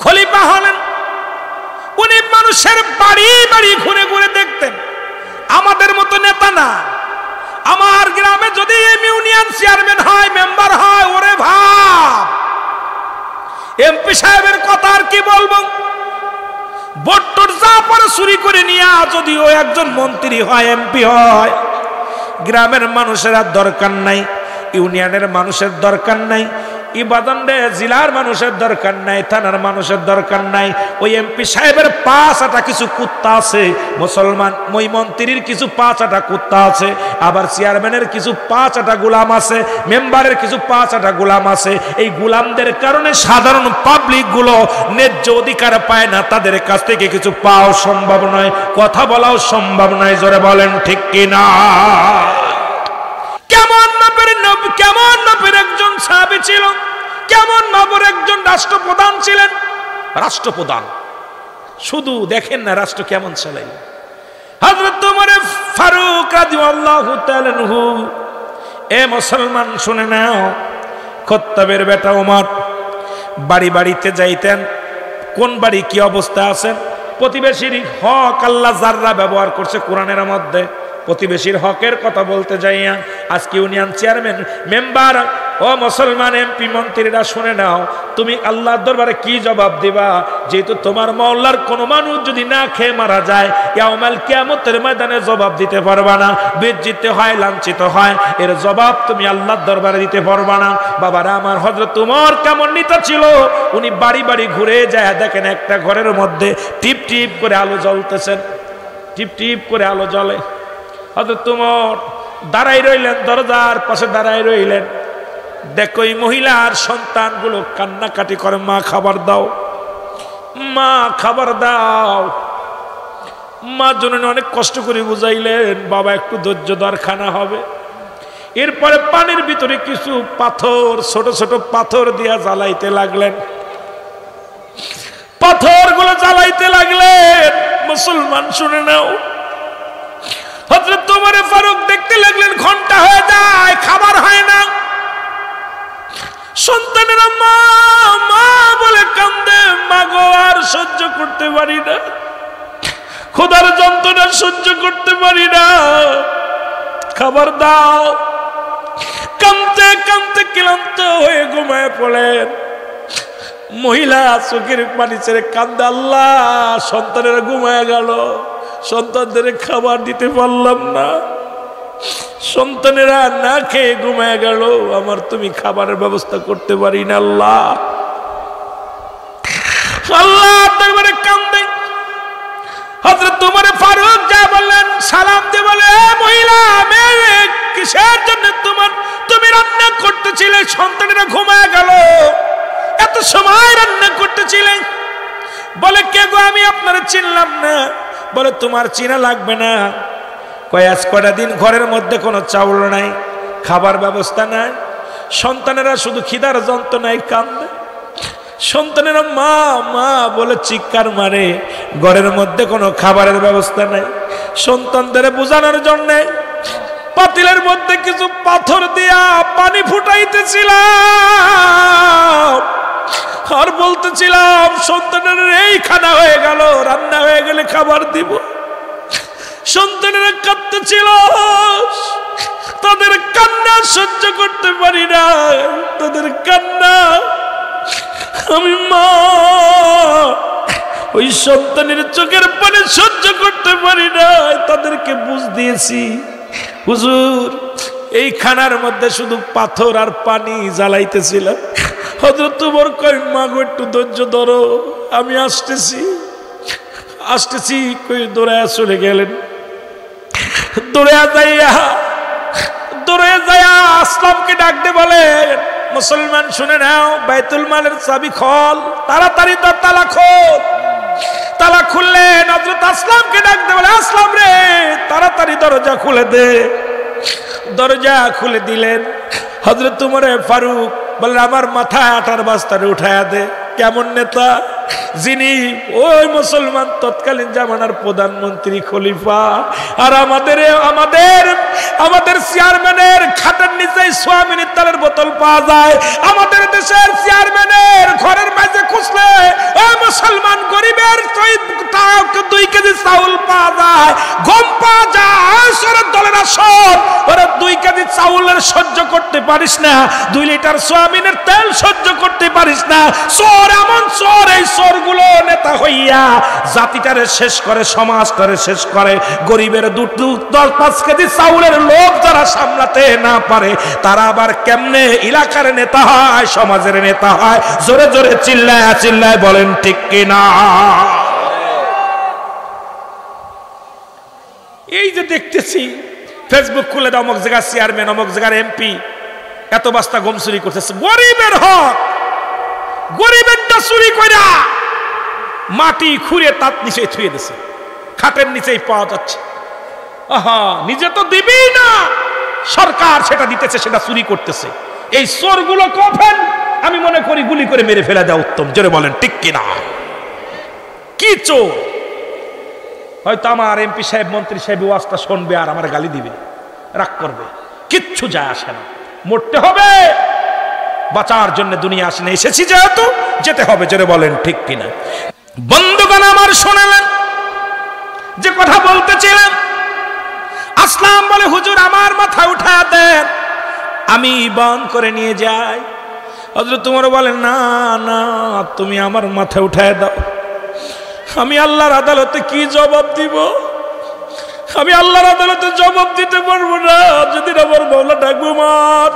খলিফা হলেন। উনি মানুষের বাড়ি বাড়ি ঘুরে ঘুরে দেখতেন, আমাদের মতো নেতা না। আমার গ্রামে যদি ইউনিয়ন চেয়ারম্যান হয়, মেম্বার হয়, ওরে ভাব, এমপি সাহেবের কথা আর কি বলবো, ভোট যা পরে চুরি করে নিয়ে যদি ও একজন মন্ত্রী হয়, এমপি হয়, গ্রামের মানুষের আর দরকার নাই, ইউনিয়নের মানুষের দরকার নাই, ইবাদন্ডে জেলার মানুষের দরকার নাই, থানার মানুষের দরকার নাই। ওই এমপি সাহেবের 5-8টা কিছু কুত্তা আছে, মুসলমান ওই মন্ত্রীর কিছু 5-8টা কুত্তা আছে, আবার চেয়ারম্যানের কিছু 5-8টা গোলাম আছে, মেম্বারের কিছু 5-8টা গোলাম আছে। এই গোলামদের কারণে সাধারণ পাবলিক গুলো ন্যায্য অধিকার পায় না, তাদের কাছ থেকে কিছু পাওয়া সম্ভব নয়, কথা বলাও সম্ভব নয়। জোরে বলেন ঠিক কিনা? কেমন নবীর একজন সাহাবী ছিল, কেমন নবীর একজন রাষ্ট্রপ্রধান ছিলেন। রাষ্ট্রপ্রধান শুধু দেখেন না, রাষ্ট্র কেমন চালাই। হযরত ওমর ফারুক রাদিয়াল্লাহু তাআলা আনহু, এ মুসলমান শুনে নাও, খাত্তাবের বেটা ওমর বাড়ি বাড়িতে যাইতেন, কোন বাড়ি কি অবস্থা আছেন, প্রতিবেশীর হক আল্লাহ যাররা ব্যবহার করছে কোরআনের মধ্যে, প্রতিবেশীর হকের কথা বলতে যাইয়া আজকে ইউনিয়ন চেয়ারম্যান, মেম্বার, ও মুসলমান এমপি মন্ত্রীরা শুনে নাও, তুমি আল্লাহর দরবারে কি জবাব দিবা? যেহেতু তোমার মহল্লার কোন মানুষ যদি না খেয়ে মারা যায়, ইয়াউমাল কিয়ামতের ময়দানে জবাব দিতে পারবা না, বেজ্জিত হয়, লাঞ্ছিত হয়, এর জবাব তুমি আল্লাহর দরবারে দিতে পারবা না। বাবারা আমার, হযরত ওমর কেমন নেতা ছিল, উনি বাড়ি বাড়ি ঘুরে যায়, দেখেন একটা ঘরের মধ্যে টিপ টিপ করে আলো জ্বলতেছেন, টিপ টিপ করে আলো জ্বলে। হযরত ওমর দাঁড়াই রইলেন, দরজার পাশে দাঁড়াই রইলেন, দেখো এই মহিলার সন্তানগুলো কান্নাকাটি করে, মা খাবার দাও, মা খাবার দাও। মা জননী অনেক কষ্ট করে বুঝাইলেন, বাবা একটু ধৈর্য ধর, খানা হবে। এরপরে পানির ভিতরে কিছু পাথর, ছোট ছোট পাথর দিয়া জ্বালাইতে লাগলেন, পাথরগুলো জ্বালাইতে লাগলেন। মুসলমান শুনে নাও, হযরত ওমর ফারুক দেখতে লাগলেন ঘন্টা হয়ে যায়, খাবার হয় না। সন্তানেরা মা মা বলে কান্দে, মা গো আর সহ্য করতে পারি না, খোদার যন্ত্রণা সহ্য করতে পারি না, খাবার দাও। কাঁদতে কাঁদতে ক্লান্ত হয়ে ঘুমায় পড়েন। মহিলা চোখের পানি ছেড়ে কান্দে, আল্লাহ সন্তানেরা ঘুমায় গেল, সন্তানদের খাবার দিতে পারলাম না, সন্তানেরা না খেয়ে ঘুমায় গেল, আমার তুমি খাবারের ব্যবস্থা করতে পারি না আল্লাহ। আল্লাহ দরবারে কান্দে। হযরত ওমর ফারুক যা বললেন, সালাম দিয়ে বলে, মহিলা মেয়ে কিসের জন্য তুমি রান্না করতেছিলে, সন্তানেরা ঘুমায় গেল, এত সময় রান্না করতেছিলে? বলে, কে গো? আমি আপনারা চিনলাম না। বলে, তোমার চিনা লাগবে না, কয়েক কটা দিন ঘরের মধ্যে কোনো চাউল নাই, খাবার ব্যবস্থা নাই, সন্তানেরা শুধু খিদার যন্ত্রণায় কান্দে, সন্তানেরা মা মা বলে চিৎকার মারে, ঘরের মধ্যে কোনো খাবারের ব্যবস্থা নাই। সন্তানদের বোঝানোর জন্য পাতিলের মধ্যে কিছু পাথর দিয়া পানি ফুটাইতেছিলাম আর বলতেছিলাম সন্তানের এই খানা হয়ে গেল, রান্না হয়ে গেলে খাবার দিব। সন্তানেরা কাঁদতেছিল, তাদের কান্না সহ্য করতে পারি না, তাদের কান্না। আমি মা ওই সন্তানের চোখের পানি সহ্য করতে পারি না, তাদেরকে বুঝ দিয়েছি হুজুর এই খানার মধ্যে শুধু পাথর আর পানি জ্বালাইতেছিলাম। হযরত ওমর কই মা গো একটু ধৈর্য ধরো, আমি আসতেছি আসতেছি কই দৌড়ায় চলে গেলেন। দৌড়ে যাইয়া আসলামকে ডাক দিয়ে বলে, মুসলমান শুনে নাও, বাইতুল মালের চাবি খোল, তাড়াতাড়ি তোর তালা খোল। তালা খুললেন, হযরত আসলামকে ডাক দিয়ে বলে, আসলাম রে তাড়াতাড়ি দরজা খুলে দে। দরজা খুলে দিলেন। হযরত ওমর ফারুক বললেন, আমার মাথায় আটার বস্তারে উঠায়া দে। কেমন নেতা যিনি ওই মুসলমান তৎকালীন জামানার প্রধানমন্ত্রী খলিফা, আর আমাদের চেয়ারম্যানের খাটের নিচে সোয়াবিন তেলের বোতল পাওয়া যায়। আমাদের দেশের চেয়ারম্যানের ঘরের মাঝে খুঁজলে ওই মুসলমান গরিবের 2 কেজি চাউল পাওয়া যায়, গম পাওয়া যায়। সরের দলের আসন ওরা 2 কেজি চাউলের সহ্য করতে পারিস না, 2 লিটার সোয়াবিনের তেল সহ্য করতে পারিস না। চোর এমন চোর, এই চোরগুলো নেতা হইয়া জাতিটারে শেষ করে, সমাজটারে শেষ করে। গরিবের 2-5 কেজি চাউলের লোক যারা সামলাতে না পারে, তারা আবার কেমনে এলাকার নেতা হয়, সমাজের নেতা হয়? জোরে জোরে চিল্লায় চিল্লায় বলেন ঠিক কিনা? এই যে দেখতেছি ফেসবুক খুলে দাও, অমুক জায়গার চেয়ারম্যান, অমুক জায়গার এমপি এত বস্তা গম চুরি করতেছে। গরিবের হক, গরিবেরটা চুরি কইরা মাটি খুঁড়ে তার নিচে থুয়ে দিছে, খাটের নিচেই পাওয়া যাচ্ছে। আহা, নিজে তো দিবেই না, সরকার সেটা দিতেছে, সেটা চুরি করতেছে। এই চোরগুলো কফেন আমি মনে করি গুলি করে মেরে ফেলে দেওয়া উত্তম। জোরে বলেন ঠিক কিনা? কি চোর! হয়তো আমার এমপি সাহেব, মন্ত্রী সাহেব ওয়াজটা শুনবে আর আমার গালি দিবে, রাগ করবে, কিচ্ছু যায় আসে না। মরতে হবে, বাঁচার জন্য দুনিয়া আসেনি, এসেছি যেহেতু যেতে হবে। জোরে বলেন ঠিক কিনা? বন্ধুগণ আমার শোনালেন যে কথা বলতেছিলাম, আসলাম বলে, হুজুর আমার মাথা উঠা দেন, আমি বন্ধ করে নিয়ে যাই। হযরত ওমর বলেন, না না, তুমি আমার মাথা উঠায় দাও। আমি আল্লাহর আদালতে কি জবাব দিব? আমি আল্লাহর আদালতে জবাব দিতে পারবো না। যদি আমার মাওলা ডাকবো, মার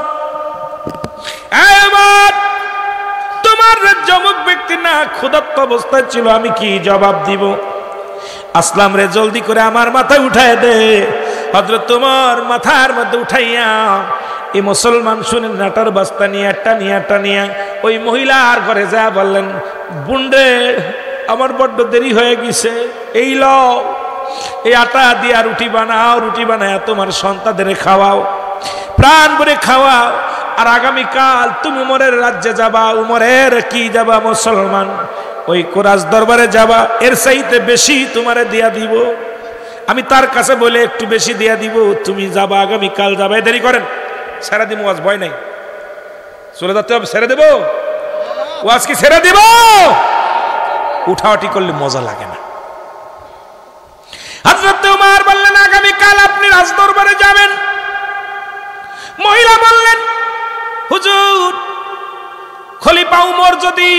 তোমার যমক ব্যক্তি না ক্ষুধার্ত অবস্থায় ছিল, আমি কি জবাব দিব? আসলাম রে জলদি করে আমার মাথায় উঠায় দে। হযরত ওমর মাথার মধ্যে উঠাইয়া এই মুসলমান শুনে নাটার বস্তা নিয়ে টানিয়া ওই মহিলার ঘরে যা বললেন, বুন্ডে আমার বড্ড দেরি হয়ে গেছে, এই লও এই আটা দিয়া রুটি বানাও, রুটি বানায় তোমার সন্তানদের খাওয়াও, প্রাণ ভরে খাওয়াও। আর আগামীকাল তুমি উমরের রাজ্যে যাবা। উমরের কি যাবা? মুসলমান ওই কোরাস দরবারে যাবা, এর চাইতে বেশি তোমারে দিয়া দিব। আমি তার কাছে বলে একটু বেশি দিয়া দিব, তুমি যাবা, আগামীকাল যাবা। দেরি করেন, ছেড়ে দিব ওয়াজ, ভয় নাই, চলে যেতে হবে। ছেড়ে দেব ওয়াজ, কি ছেড়ে দিব? উঠাওয়াটি করলে মজা লাগে না। হযরত ওমর বললেন, আগামীকাল আপনি রাজদরবারে যাবেন। মহিলা বললেন, হুজুর খলিফা উমর যদি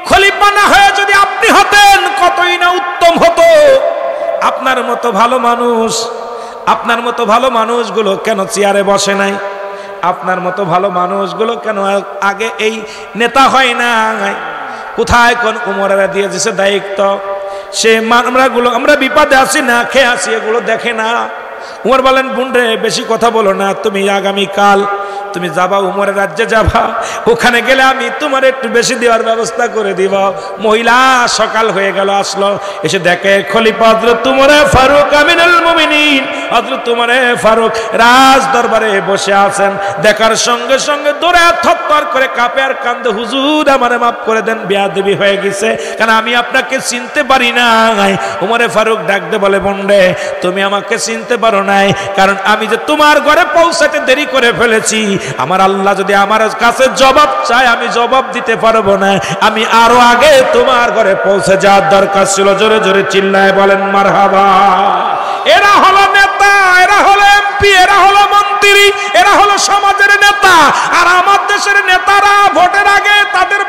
খলিফা না হয়ে যদি আপনি হতেন কতই না উত্তম হতো। আপনার মতো ভালো মানুষ, আপনার মতো ভালো মানুষগুলো কেন চেয়ারে বসে নাই? আপনার মতো ভালো মানুষগুলো কেন আগে এই নেতা হয় না? কোথায় কোন উমরেরা দিয়ে দিয়েছে দায়িত্ব, সে আমরা বিপদে আছি, না খেয়ে আছি, এগুলো দেখে না। উমর বলেন, বুনরে বেশি কথা বলো না, তুমি আগামীকাল তুমি যাবা উমরের রাজ্যে যাবা, ওখানে গেলে আমি তোমার একটু বেশি দেওয়ার ব্যবস্থা করে দিব। মহিলা সকাল হয়ে গেল, আসলো, এসে দেখে খলিফা হযরত উমর ফারুক আমিনুল মুমিনিন হযরত উমর ফারুক রাজ দরবারে বসে আছেন। দেখার সঙ্গে সঙ্গে দৌড়ে থরথর করে কাঁপে আর কান্দে, হুজুর আমারে মাফ করে দেন, বেয়াদবি হয়ে গেছে, কারণ আমি আপনাকে চিনতে পারি নাই। উমরে ফারুক ডাকতে বলে, বন্ডে তুমি আমাকে চিনতে পারো নাই, কারণ আমি যে তোমার ঘরে পৌঁছাতে দেরি করে ফেলেছি। আমার আল্লাহ যদি আমার কাছে জবাব চায় আমি জবাব দিতে পারবো না, আমি আরো আগে তোমার ঘরে পৌঁছে যাওয়ার দরকার ছিল। জোরে জোরে চিল্লায় বলেন মারহাবা। এরা হলো নেতা, এরা হলো এমপি, এরা হলো মন্ত্রী, এরা হলো সমাজের নেতা। আর আমার দেশের নেতারা ভোটের আগে তাদের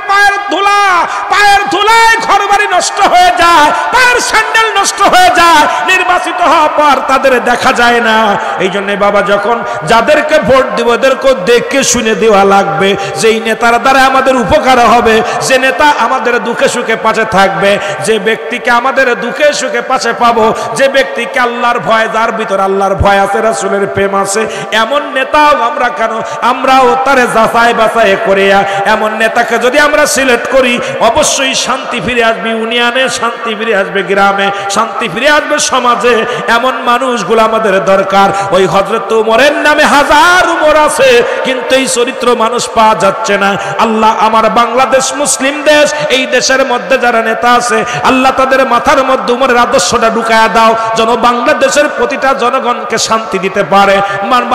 পায়ের ধুলায় ঘরবাড়ি নষ্ট হয়ে যায়, পায়ের স্যান্ডেল নষ্ট হয়ে যায়, নির্বাচিত হওয়ার পর তাদের দেখা যায় না। এই জন্য বাবা, যখন যাদেরকে ভোট দিব ওদেরকে দেখে শুনে দেওয়া লাগবে, যেই নেতার দ্বারা আমাদের উপকার হবে, যে নেতা আমাদের দুঃখে সুখে পাশে থাকবে, যে ব্যক্তিকে আমাদের দুঃখে সুখে পাশে পাবো, যে ব্যক্তিকে আল্লাহর ভয়, যার ভিতর আল্লাহর ভয় আছে, রাসূলের প্রেম আছে, এমন নেতাও আমরা কেন আমরাও তারে যাচাই বাছাই করে এমন নেতাকে যদি আমরা সিলেক্ট করি, অবশ্যই শান্তি ফিরে আসবে ইউনিয়নে, শান্তি ফিরে আসবে গ্রামে, শান্তি ফিরে আসবে সমাজে। এমন মানুষগুলো আমাদের দরকার। ওই হযরত উমরের নামে হাজার উমর আছে, কিন্তু এই চরিত্র মানুষ পাওয়া যাচ্ছে না। আল্লাহ আমার বাংলাদেশ মুসলিম দেশ, এই দেশের মধ্যে যারা নেতা আছে, আল্লাহ তাদের মাথার মধ্যে উমরের আদর্শটা ঢুকায়া দাও, যেন বাংলাদেশের প্রতিটা জনগণকে শান্তি দিতে পারে,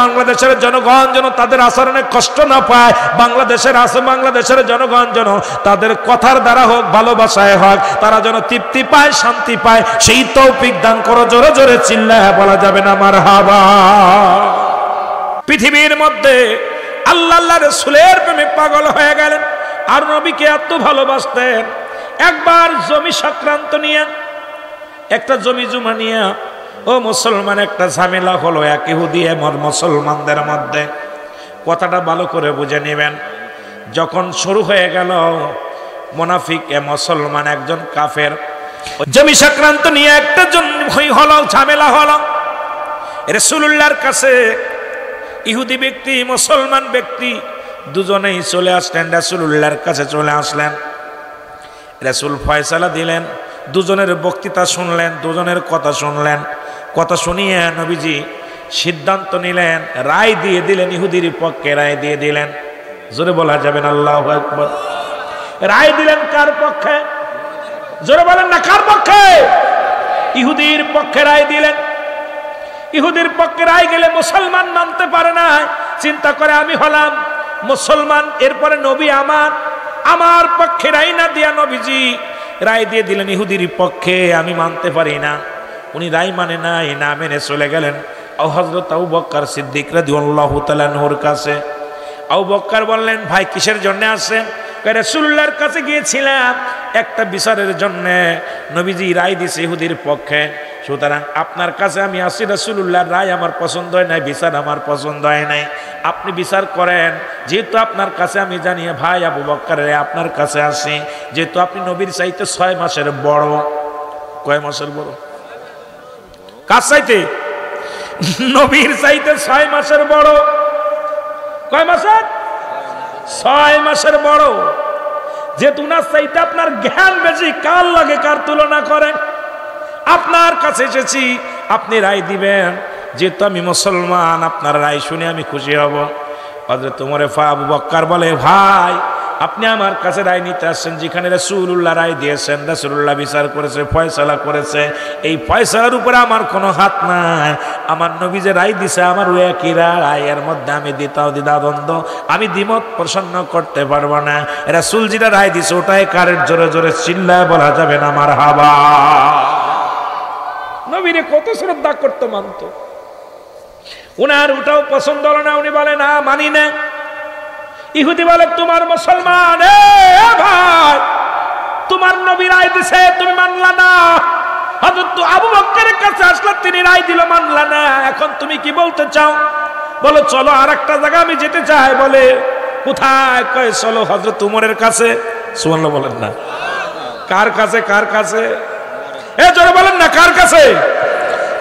বাংলাদেশের জনগণ যেন তাদের আচরণে কষ্ট না পায়, বাংলাদেশের জনগণ যেন তাদের কথার দ্বারা হোক, ভালোবাসায় হোক, তারা যেন তৃপ্তি পায়, শান্তি পায়, সেই তৌফিক দান করো। জোরে জোরে চিল্লায় বলা যাবে না মারহাবা। পৃথিবীর মধ্যে আল্লাহ রাসূলের প্রেমে পাগল হয়ে গেলেন, আর নবীকে এত ভালোবাসতেন। একবার জমি সংক্রান্ত নিয়ে, একটা জমি জমা নিয়ে ও মুসলমান একটা ঝামেলা হলো এক ইহুদি এবং মুসলমানদের মধ্যে। কথাটা ভালো করে বুঝে নেবেন। যখন শুরু হয়ে গেল, মুনাফিক মুসলমান একজন কাফের জমি সংক্রান্ত নিয়ে একটা হলো, ঝামেলা হলো। রাসূলুল্লাহর কাছে ইহুদি ব্যক্তি, মুসলমান ব্যক্তি দুজনেই চলে আসলেন, রাসূলুল্লাহর কাছে চলে আসলেন। রাসূল ফয়সালা দিলেন, দুজনের বক্তৃতা শুনলেন, দুজনের কথা শুনলেন। কথা শুনিয়ে নবীজি সিদ্ধান্ত নিলেন, রায় দিয়ে দিলেন, ইহুদির পক্ষে রায় দিয়ে দিলেন। জোরে বলা যাবেন আল্লাহু আকবার। রায় দিলেন কার পক্ষে? জোরে বলেন না, কার পক্ষে? ইহুদির পক্ষে রায় দিলেন। ইহুদির পক্ষে রায় গেলে মুসলমান মানতে পারে না, চিন্তা করে আমি হলাম মুসলমান, এরপরে নবী আমার পক্ষে রায় না দিয়া নবীজি রায় দিয়ে দিলেন ইহুদির পক্ষে, আমি মানতে পারি না। উনি রায় মানে নাই, না মেনে চলে গেলেন হযরত আবু বকর সিদ্দিক রাদিয়াল্লাহু তাআলা আনহুর কাছে। আবু বকর বললেন, ভাই কিসের জন্য আসেন? রাসূলুল্লাহর কাছে গিয়েছিলাম একটা বিচারের জন্য, নবীজি রায় দিছে ইহুদির পক্ষে, সুতরাং আপনার কাছে আমি আসি। রাসূলুল্লাহর রায় আমার পছন্দ হয় নাই, বিচার আমার পছন্দ হয় নাই, আপনি বিচার করেন। যেহেতু আপনার কাছে আমি জানি, ভাই আবু বকর আপনার কাছে আসি, যেহেতু আপনি নবীর চাইতে 6 মাসের বড়। কয় মাসের বড়? কার চাইতে? নবীর চাইতে 6 মাসের বড়। কয় মাসের? 6 মাসের বড়। যেহেতু উনার চাইতে আপনার জ্ঞান বেশি, কার লাগে কার তুলনা করেন? আপনার কাছে এসেছি, আপনি রায় দিবেন। যেহেতু আমি মুসলমান, আপনার রায় শুনে আমি খুশি হব। হযরত ওমর আবু বকর বলে, ভাই আপনি আমার কাছে রায় নিতে আসছেন, যেখানে রাসূলুল্লাহ রায় দিয়েছেন, রাসূলুল্লাহ বিচার করেছে, ফয়সালা করেছে, এই ফয়সালার উপরে আমার কোনো হাত নাই। আমার নবী যে রায় দিছে, আমার ওই একই রায়, এর মধ্যে আমি দ্বিধাদ্বন্দ্ব, আমি দ্বিমত প্রসন্ন করতে পারবো না। রাসূল যেটা রায় দিছে ওটাই কারের। জোরে জোরে চিল্লায় বলা যাবে না মারহাবা। নবীরে কত শ্রদ্ধা করতে মানত, উনার ওটাও পছন্দ হলো না, উনি বলে না মানি না। ইহুদি বলে, তোমার মুসলমান, ভাই তোমার নবী রায় দিছে, তুমি মানলা না। হযরত আবু বকরের কাছে আসলে, তিনি রায় দিল, মানলা না। এখন তুমি কি বলতে চাও? বলো চলো আর একটা জায়গা আমি যেতে চাই। বলে কোথায়? কয় চলো হযরত উমরের কাছে। সুবহানাল্লাহ বলেন না। কার কাছে? কার কাছে? জোরে বলেন না, কার কাছে?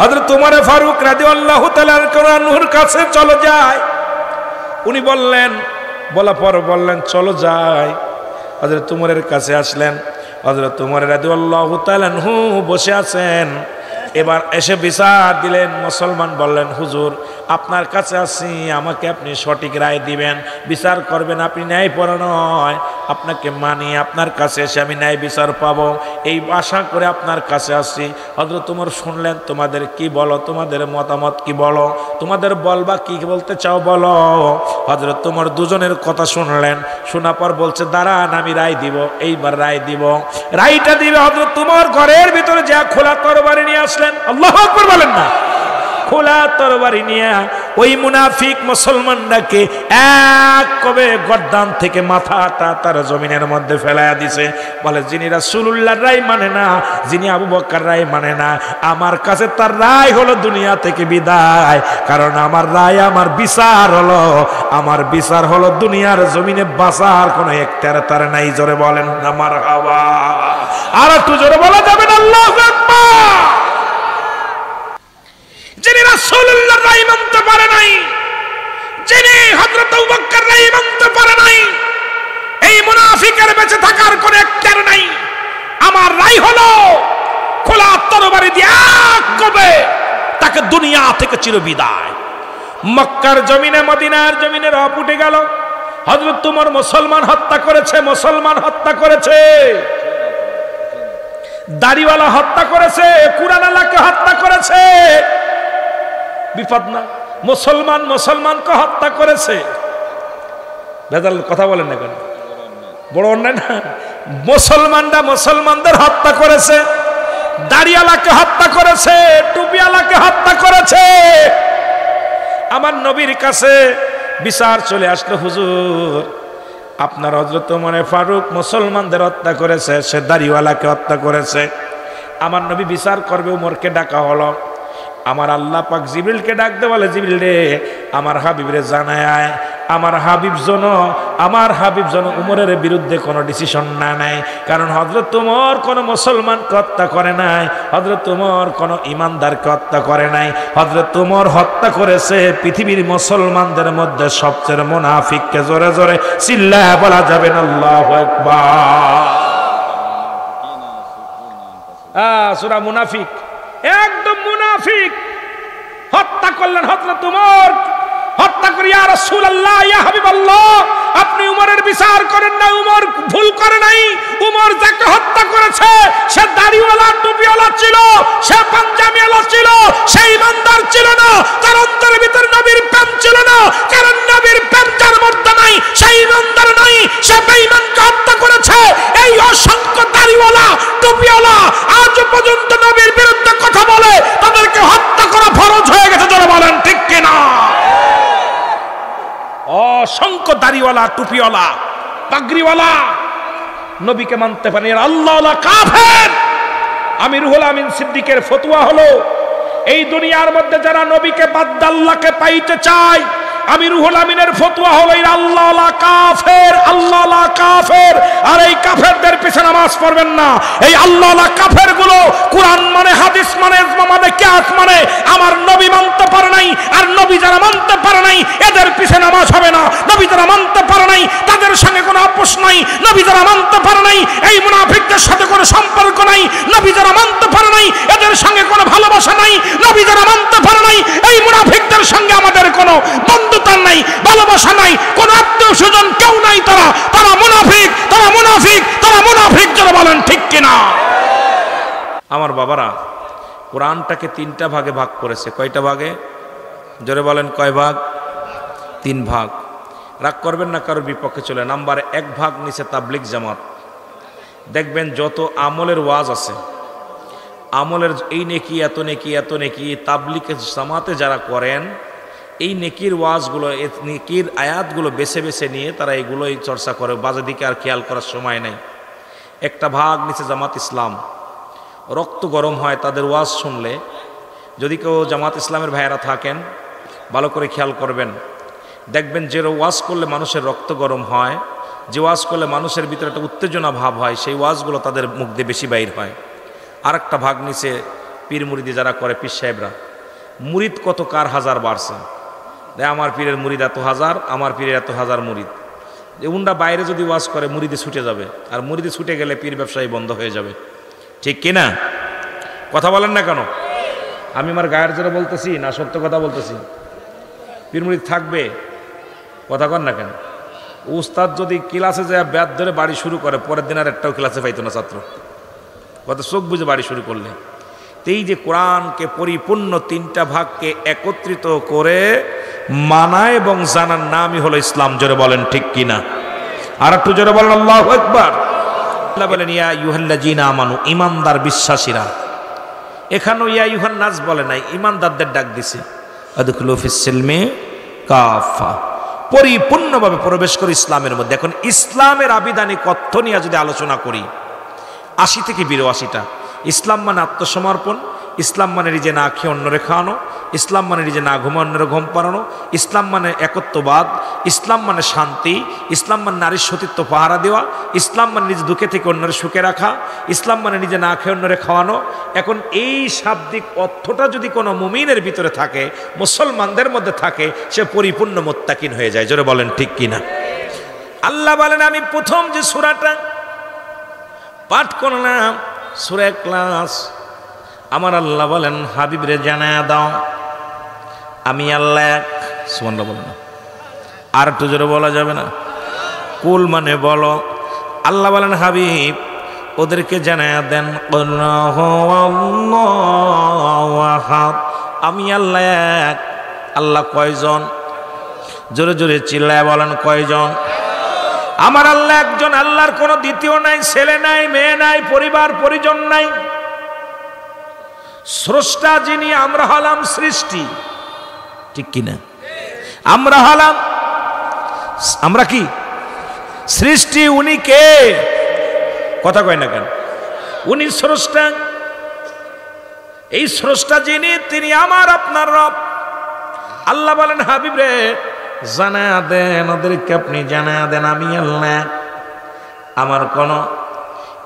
হযরত উমর ফারুক রাদিয়াল্লাহু তাআলা আনহুর কাছে চলো যাই। উনি বললেন, বলার পর বললেন চলো যাই। হযরত উমরের কাছে আসলেন। হযরত উমর রাদিয়াল্লাহু তাআলা আনহু বসে আছেন। এবার এসে বিচার দিলেন। মুসলমান বললেন, হুজুর আপনার কাছে আসি, আমাকে আপনি সঠিক রায় দিবেন, বিচার করবেন, আপনি ন্যায়পরায়ণ নয়, আপনাকে মানি, আপনার কাছে এসে আমি ন্যায় বিচার পাবো, এই আশা করে আপনার কাছে আসছি। হযরত উমর শুনলেন, তোমাদের কি বলো, তোমাদের মতামত কি বলো, তোমাদের বলবা কি বলতে চাও বলো। হযরত উমর দুজনের কথা শুনলেন, শোনার পর বলছে দাঁড়ান আমি রায় দিব, এইবার রায় দিব। রায়টা দিবে হযরত উমর ঘরের ভিতরে যা খোলা তরবারি নিয়ে আসলেন। আল্লাহু আকবার বলেন না। খোলা তরবারি নিয়ে ওই মুনাফিক মুসলমানটাকে এক কবে গর্দান থেকে মাথাটা তার জমিনের মধ্যে ফেলাইয়া দিছে। বলে যিনি রাসূলুল্লাহর রায় মানে না, যিনি আবু বকর রায় মানে না, আমার কাছে তার রায় হলো দুনিয়া থেকে বিদায়। কারণ আমার রায়, আমার বিচার হলো, আমার বিচার হলো দুনিয়ার জমিনে বাঁচার কোনো এখতিয়ার তার নাই। জোরে বলেন না মারহাবা। আর একটু জোরে বলা যাবে না আল্লাহু আকবার। যিনি রাসূলুল্লাহর রায় মানতে পারে নাই, যিনি হযরত আবু বকর রায় মানতে পারে নাই, এই মুনাফিকের বেঁচে থাকার কোনো এখতিয়ার নাই। আমার রায় হলো খোলা তরবারি দিয়ে কবে তাকে দুনিয়া থেকে চিরবিদায়। মক্কার জমিনে, মদিনার জমিনে রব উঠে গেল। হযরত উমর মুসলমান হত্যা করেছে, মুসলমান হত্যা করেছে, দাড়িওয়ালা হত্যা করেছে, কুরআনওয়ালাকে হত্যা করেছে। বিপদ না? মুসলমান মুসলমানকে হত্যা করেছে। ভেজাল কথা বলেন না কেন? বড় অন্যায় না? মুসলমানরা মুসলমানদের হত্যা করেছে, দাড়িওয়ালাকে হত্যা করেছে, টুপিওয়ালাকে হত্যা করেছে। আমার নবীর কাছে বিচার চলে আসলো, হুজুর আপনার হযরত ওমর ফারুক মুসলমানদের হত্যা করেছে, সে দাড়িওয়ালাকে হত্যা করেছে। আমার নবী বিচার করবে, উমরকে ডাকা হলো। আমার আল্লাহ পাক জিবরিলকে ডাকতে বলে, জিবরিল রে আমার হাবিবরে জানায় আয়, আমার হাবিব জন উমরের বিরুদ্ধে কোনো ডিসিশন না নেয়। কারণ হযরত উমর কোনো মুসলমানকে হত্যা করে নাই, হযরত উমর কোনো ইমানদারকে হত্যা করে নাই। হযরত উমর হত্যা করেছে পৃথিবীর মুসলমানদের মধ্যে সবচেয়ে মুনাফিককে। জোরে জোরে চিল্লায়া বলা যাবে না আল্লাহু আকবার। সূরা মুনাফিক, একদম মুনাফিক হত্যা করলেন হযরত উমর। হত্যা করি, ইয়া রাসূলুল্লাহ, ইয়া হাবিবাল্লাহ, আপনি উমরের বিচার করেন না, উমর ভুল করে নাই। উমর যাকে হত্যা করেছে সে দাড়িওয়ালা টুপিওয়ালা ছিল, সে পাঞ্জাবিওয়ালা ছিল, সে ইমানদার ছিল না, তার অন্তরের ভিতর নবীর প্রেম ছিল না। কারণ নবীর প্রেম যার মধ্যে নাই সে ইমানদার নাই, সে বেঈমানকে হত্যা করেছে। এই অসংখ্য দাড়িওয়ালা টুপিওয়ালা আজ পর্যন্ত নবীর বিরুদ্ধে কথা বলে, তাদেরকে হত্যা করা ফরজ হয়ে গেছে। যারা বলেন ঠিক কিনা? অসংখ্য দাড়িওয়ালা টুপিওয়ালা পাগড়িওয়ালা নবীকে মানতে পারে আল্লাহওয়ালা কাফের। আমি রুহুল আমিন সিদ্দিকের ফতোয়া হলো, এই দুনিয়ার মধ্যে যারা নবীকে বাদ দিয়ে আল্লাহকে পাইতে চায়, আমি রুহুল আমিনের ফতোয়া হলো এই আল্লাহওয়ালা কাফের, আল্লাহওয়ালা কাফের। আর এই কাফেরদের পিছনে নামাজ পড়বেন না। এই আল্লাহওয়ালা কাফের গুলো কুরআন মানে, হাদিস মানে, ইজমা মানে, কিয়াস মানে আমার নবী মানতে পারে নাই। আর নবী যারা মানতে পারে নাই এদের পিছনে নামাজ হবে না। নবী যারা মানতে পারে নাই তাদের সঙ্গে কোনো আপোষ নাই। নবী যারা মানতে পারে নাই এই মুনাফিকদের সাথে কোনো সম্পর্ক নাই। নবী যারা মানতে পারে নাই এদের সঙ্গে কোনো ভালোবাসা নাই। নবী যারা মানতে পারে নাই এই মুনাফিকদের সঙ্গে আমাদের কোনো বন্ধুতা নাই, ভালোবাসা নাই, কোনো আত্মীয় স্বজন কেউ নাই। তারা মুনাফিক, তারা মুনাফিক, তারা মুনাফিক। যারা বলেন ঠিক কিনা? আমার বাবারা, কোরআনটাকে তিনটা ভাগে ভাগ করেছে। কয়টা ভাগে? জোরে বলেন কয় ভাগ? তিন ভাগ। রাগ করবেন না কারোর বিপক্ষে চলে। নাম্বার এক ভাগ নিচে তাবলিগ জামাত। দেখবেন যত আমলের ওয়াজ আছে, আমলের এই নেকি, এত নেকি, এত নেকি, তাবলিগের জামাতে যারা করেন এই নেকির ওয়াজগুলো, এই নেকির আয়াতগুলো বেছে বেছে নিয়ে তারা এগুলোই চর্চা করে, বাজে দিকে আর খেয়াল করার সময় নেই। একটা ভাগ নিচে জামাত ইসলাম, রক্ত গরম হয় তাদের ওয়াজ শুনলে। যদি কেউ জামাত ইসলামের ভাইয়েরা থাকেন ভালো করে খেয়াল করবেন, দেখবেন যে ওয়াজ করলে মানুষের রক্ত গরম হয়, যে ওয়াজ করলে মানুষের ভিতরে একটা উত্তেজনা ভাব হয়, সেই ওয়াজগুলো তাদের মুখ দিয়ে বেশি বাইর হয়। আর একটা ভাগ নিচে পীর মুরিদি যারা করে, পীর সাহেবরা। মুরিদ কত কার হাজার বাড়ছে, আমার পীরের মুরিদ এত হাজার, আমার পীরের এত হাজার মুরিদ। উন্ডা বাইরে যদি ওয়াজ করে মুরিদে ছুটে যাবে, আর মুরিদে ছুটে গেলে পীর ব্যবসায়ী বন্ধ হয়ে যাবে, ঠিক কিনা? কথা বলেন না কেন? আমি আমার গায়ের জোরে বলতেছি না সত্য কথা বলতেছি? পীর মুরিদ থাকবে, কথা কন না কেন? উস্তাদ যদি ক্লাসে যায় ব্যাট ধরে বাড়ি শুরু করে, পরের দিন আর একটাও ক্লাসে পাইতো না ছাত্র, কথা চোখ বুঝে বাড়ি শুরু করলে। এই যে কোরআনকে পরিপূর্ণ তিনটা ভাগকে একত্রিত করে মানা এবং জানার নামই হলো ইসলাম। জোরে বলেন ঠিক কিনা? আর একটু জোরে বলেন আল্লাহু আকবার। আল্লাহ বলেন ইয়া আইয়ুহাল্লাযীনা আমানু, ঈমানদার বিশ্বাসীরা। এখানেও ইয়া আইয়ুহান নাস বলে নাই, ঈমানদারদের ডাক দিছে। আদখুলু ফিস সিলমি কাফা, পরিপূর্ণভাবে প্রবেশ করে ইসলামের মধ্যে। এখন ইসলামের আবিধানিক অর্থ নিয়ে যদি আলোচনা করি, ৮০ থেকে ৮২টা। ইসলাম মানে আত্মসমর্পণ, ইসলাম মানে নিজে না খেয়ে অন্যরে খাওয়ানো, ইসলাম মানে নিজে না ঘুমে অন্যরে ঘুম পাড়ানো, ইসলাম মানে একত্ববাদ, ইসলাম মানে শান্তি, ইসলাম মানে নারীর সতীত্ব পাহারা দেওয়া, ইসলাম মানে নিজে দুঃখে থেকে অন্যরে সুখে রাখা, ইসলাম মানে নিজে না খেয়ে অন্যরে খাওয়ানো। এখন এই শাব্দিক অর্থটা যদি কোনো মুমিনের ভিতরে থাকে, মুসলমানদের মধ্যে থাকে, সে পরিপূর্ণ মুত্তাকিন হয়ে যায়। জোরে বলেন ঠিক কিনা? আল্লাহ বলেন, আমি প্রথম যে সূরাটা পাঠ করলাম সূরা ইখলাস, আমার আল্লাহ বলেন হাবিবরে জানায়া দাও আমি আল্লাহ এক। সুবহানাল্লাহ বলেন না, আর একটু জোরে বলা যাবে না? কুল মানে বলো। আল্লাহ বলেন হাবিব ওদেরকে জানায়া দেন আমি আল্লাহ এক। আল্লাহ কয়জন? জোরে জোরে চিল্লায় বলেন কয়জন? আমার আল্লাহ একজন, আল্লাহর কোনো দ্বিতীয় নাই, ছেলে নাই, মেয়ে নাই, পরিবার পরিজন নাই। স্রষ্টা যিনি, আমরা হলাম সৃষ্টি, ঠিক কিনা? আমরা হলাম, আমরা কি সৃষ্টি, উনি কে? কথা কয় না কেন? উনি স্রষ্টা। এই স্রষ্টা যিনি, তিনি আমার আপনার রব। আল্লাহ বলেন হাবিব রে জানায়া দেন, ওদেরকে আপনি জানায়া দেন আমি আল্লাহ। আমার কোনো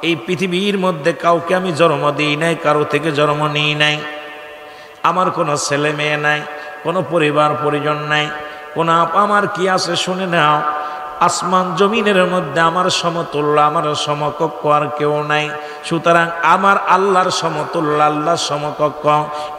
এই পৃথিবীর মধ্যে কাউকে আমি জন্ম দিই নাই, কারো থেকে জন্ম নিই নাই। আমার কোনো ছেলে মেয়ে নাই, কোনো পরিবার পরিজন নাই, কোনো আমার কি আছে শুনে নাও। আসমান জমিনের মধ্যে আমার সমতুল্য, আমার সমকক্ষ আর কেউ নাই। সুতরাং আমার আল্লাহর সমতুল্য, আল্লাহর সমকক্ষ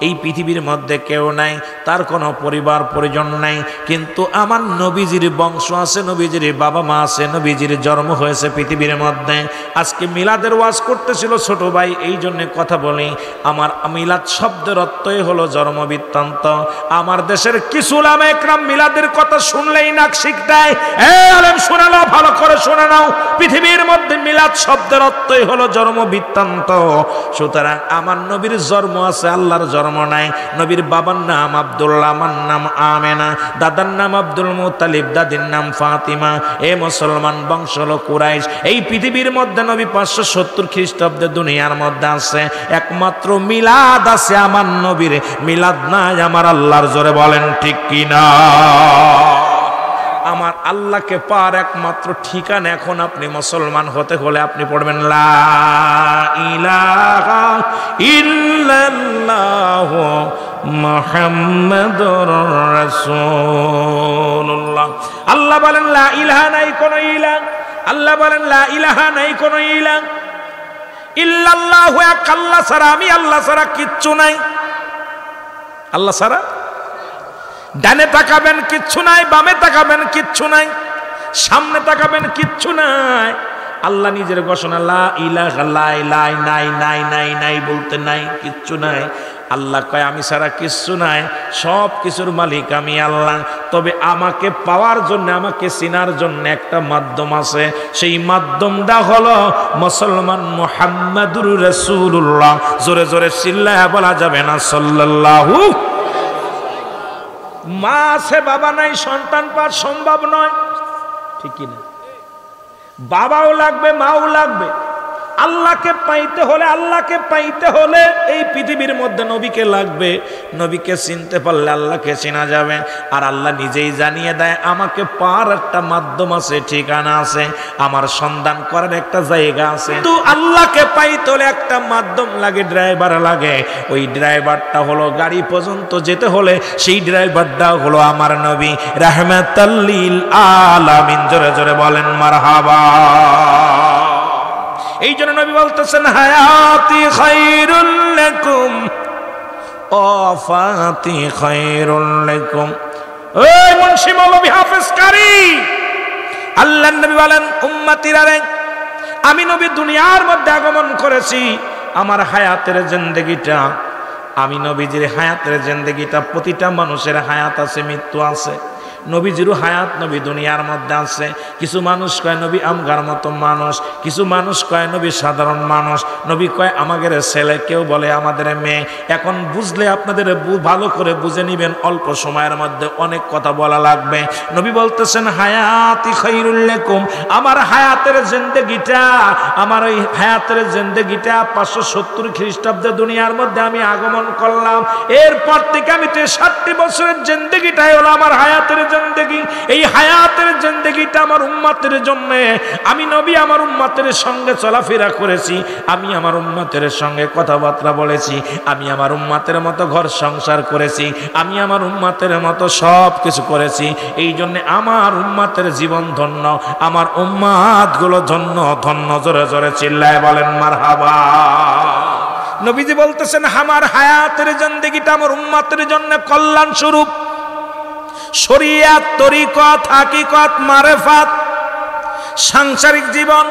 এই পৃথিবীর মধ্যে কেউ নাই, তার কোনো পরিবার পরিজন নাই। কিন্তু আমার নবীজির বংশ আছে, নবীজির বাবা মা আছে, নবীজির জন্ম হয়েছে পৃথিবীর মধ্যে। আজকে মিলাদের ওয়াজ করতেছিল ছোট ভাই, এই জন্যে কথা বলি। আমার মিলাদ শব্দের অর্থই হলো জন্ম বৃত্তান্ত। আমার দেশের কিছু উলামা একরাম মিলাদের কথা শুনলেই নাক শিখতায়। শুনে নাও, ভালো করে শুনে নাও, পৃথিবীর মধ্যে মিলাদ শব্দের অর্থই হলো জন্ম বৃত্তান্ত। সুতরাং আমার নবীর জন্ম আছে, আল্লাহর জন্ম নাই। নবীর বাবার নাম আব্দুল্লাহ, আমার নাম আমেনা, দাদার নাম আব্দুল মুত্তালিব, দাদির নাম ফাতিমা। এ মুসলমান বংশ হলো কুরাইশ। এই পৃথিবীর মধ্যে নবী 570 খ্রিস্টাব্দে দুনিয়ার মধ্যে আছে। একমাত্র মিলাদ আছে আমার নবীর, মিলাদ নাই আমার আল্লাহর। জোরে বলেন ঠিক কিনা? আমার আল্লাহকে পার একমাত্র ঠিকানা। এখন আপনি মুসলমান হতে হলে আপনি পড়বেন লা ইলাহা ইল্লাল্লাহ মুহাম্মাদুর রাসূলুল্লাহ। আল্লাহ বলেন লা ইলাহা, নাই কোনো ইলাহ। আল্লাহ বলেন লা ইলাহা, নাই কোনো ইলাহ। ইল্লাল্লাহু, এক আল্লাহ ছাড়া, আমি আল্লাহ ছাড়া কিচ্ছু নাই। আল্লাহ ছাড়া ডানে তাকাবেন কিচ্ছু নাই, বামে তাকাবেন কিচ্ছু নাই, সামনে তাকাবেন কিচ্ছু নাই। আল্লাহ নিজের ঘোষণা লা ইলাহা, লাই লাই নাই নাই নাই নাই বলতে নাই, কিচ্ছু নাই। আল্লাহ কয় আমি ছাড়া কিচ্ছু নাই, সব কিছুর মালিক আমি আল্লাহ। তবে আমাকে পাওয়ার জন্য, আমাকে চিনার জন্য একটা মাধ্যম আছে। সেই মাধ্যমটা হলো মুসলমান মুহাম্মাদুর রাসূলুল্লাহ। জোরে জোরে চিল্লায়া বলা যাবে না সাল্লাল্লাহু। মা আছে, বাবা নাই, সন্তান পাওয়া সম্ভব নয়, ঠিক কিনা? বাবাও লাগবে, মাও লাগবে। আল্লাহকে পাইতে হলে এই পৃথিবীর মধ্যে নবীকে লাগবে। নবীকে চিনতে পারলে আল্লাহকে চেনা যাবে। আর আল্লাহ নিজেই জানিয়ে দেয় আমাকে পাওয়ার একটা মাধ্যম আছে, ঠিকানা আছে, আমার সন্ধান করার একটা জায়গা আছে। তো আল্লাহকে পাইতে হলে একটা মাধ্যম লাগে, ড্রাইভার লাগে। ওই ড্রাইভারটা হলো গাড়ি পর্যন্ত যেতে হলে সেই ড্রাইভারটা হলো আমার নবী রাহমাতাল লিল আলামিন। জোরে জোরে বলেন মারহাবা। এই জন্য নবী বলতেছেন হায়াতি খায়রুল লাকুম ওয়াফাতি খায়রুল লাকুম। ওই মুন্সি মৌলভী হাফেজ কারি, আল্লাহর নবী বলেন উম্মতিরা রে, আমি নবী দুনিয়ার মধ্যে আগমন করেছি। আমার হায়াতের জিন্দেগিটা, আমি নবীজির হায়াতের জিন্দেগিটা, প্রতিটা মানুষের হায়াত আছে, মৃত্যু আছে। নবীজিরও হায়াত নবী দুনিয়ার মধ্যে আছে। কিছু মানুষ কয় নবী আমগার মতো মানুষ, কিছু মানুষ কয় নবী সাধারণ মানুষ, নবী কয় আমাদের ছেলে, কেউ বলে আমাদের মেয়ে। এখন বুঝলে আপনাদের ভালো করে বুঝে নিবেন, অল্প সময়ের মধ্যে অনেক কথা বলা লাগবে। নবী বলতেছেন হায়াতি খায়রুল লাকুম, আমার হায়াতের জিন্দেগিটা, আমার ওই হায়াতের জিন্দেগিটা 570 খ্রিস্টাব্দে দুনিয়ার মধ্যে আমি আগমন করলাম। এরপর থেকে আমি 63 বছরের জিন্দেগিটাই হলো আমার হায়াতের জিন্দেগি। এই হায়াতের জিন্দেগিটা আমার উম্মতের জন্য। আমি নবী আমার উম্মতের সঙ্গে চলাফেরা করেছি, আমি আমার উম্মতের সঙ্গে কথাবার্তা বলেছি, আমি আমার উম্মতের মতো ঘর সংসার করেছি, আমি আমার উম্মতের মতো সব কিছু করেছি। এই জন্য আমার উম্মতের জীবন ধন্য, আমার উম্মতগুলো ধন্য ধন্য। জোরে জোরে চিল্লায় বলেন মারহাবা। নবীজি বলতেছেন আমার হায়াতের জিন্দেগিটা আমার উম্মতের জন্য কল্যাণ স্বরূপ। শরিয়াত, তরিকত, হাকিকত, মারেফাত, সাংসারিক জীবন,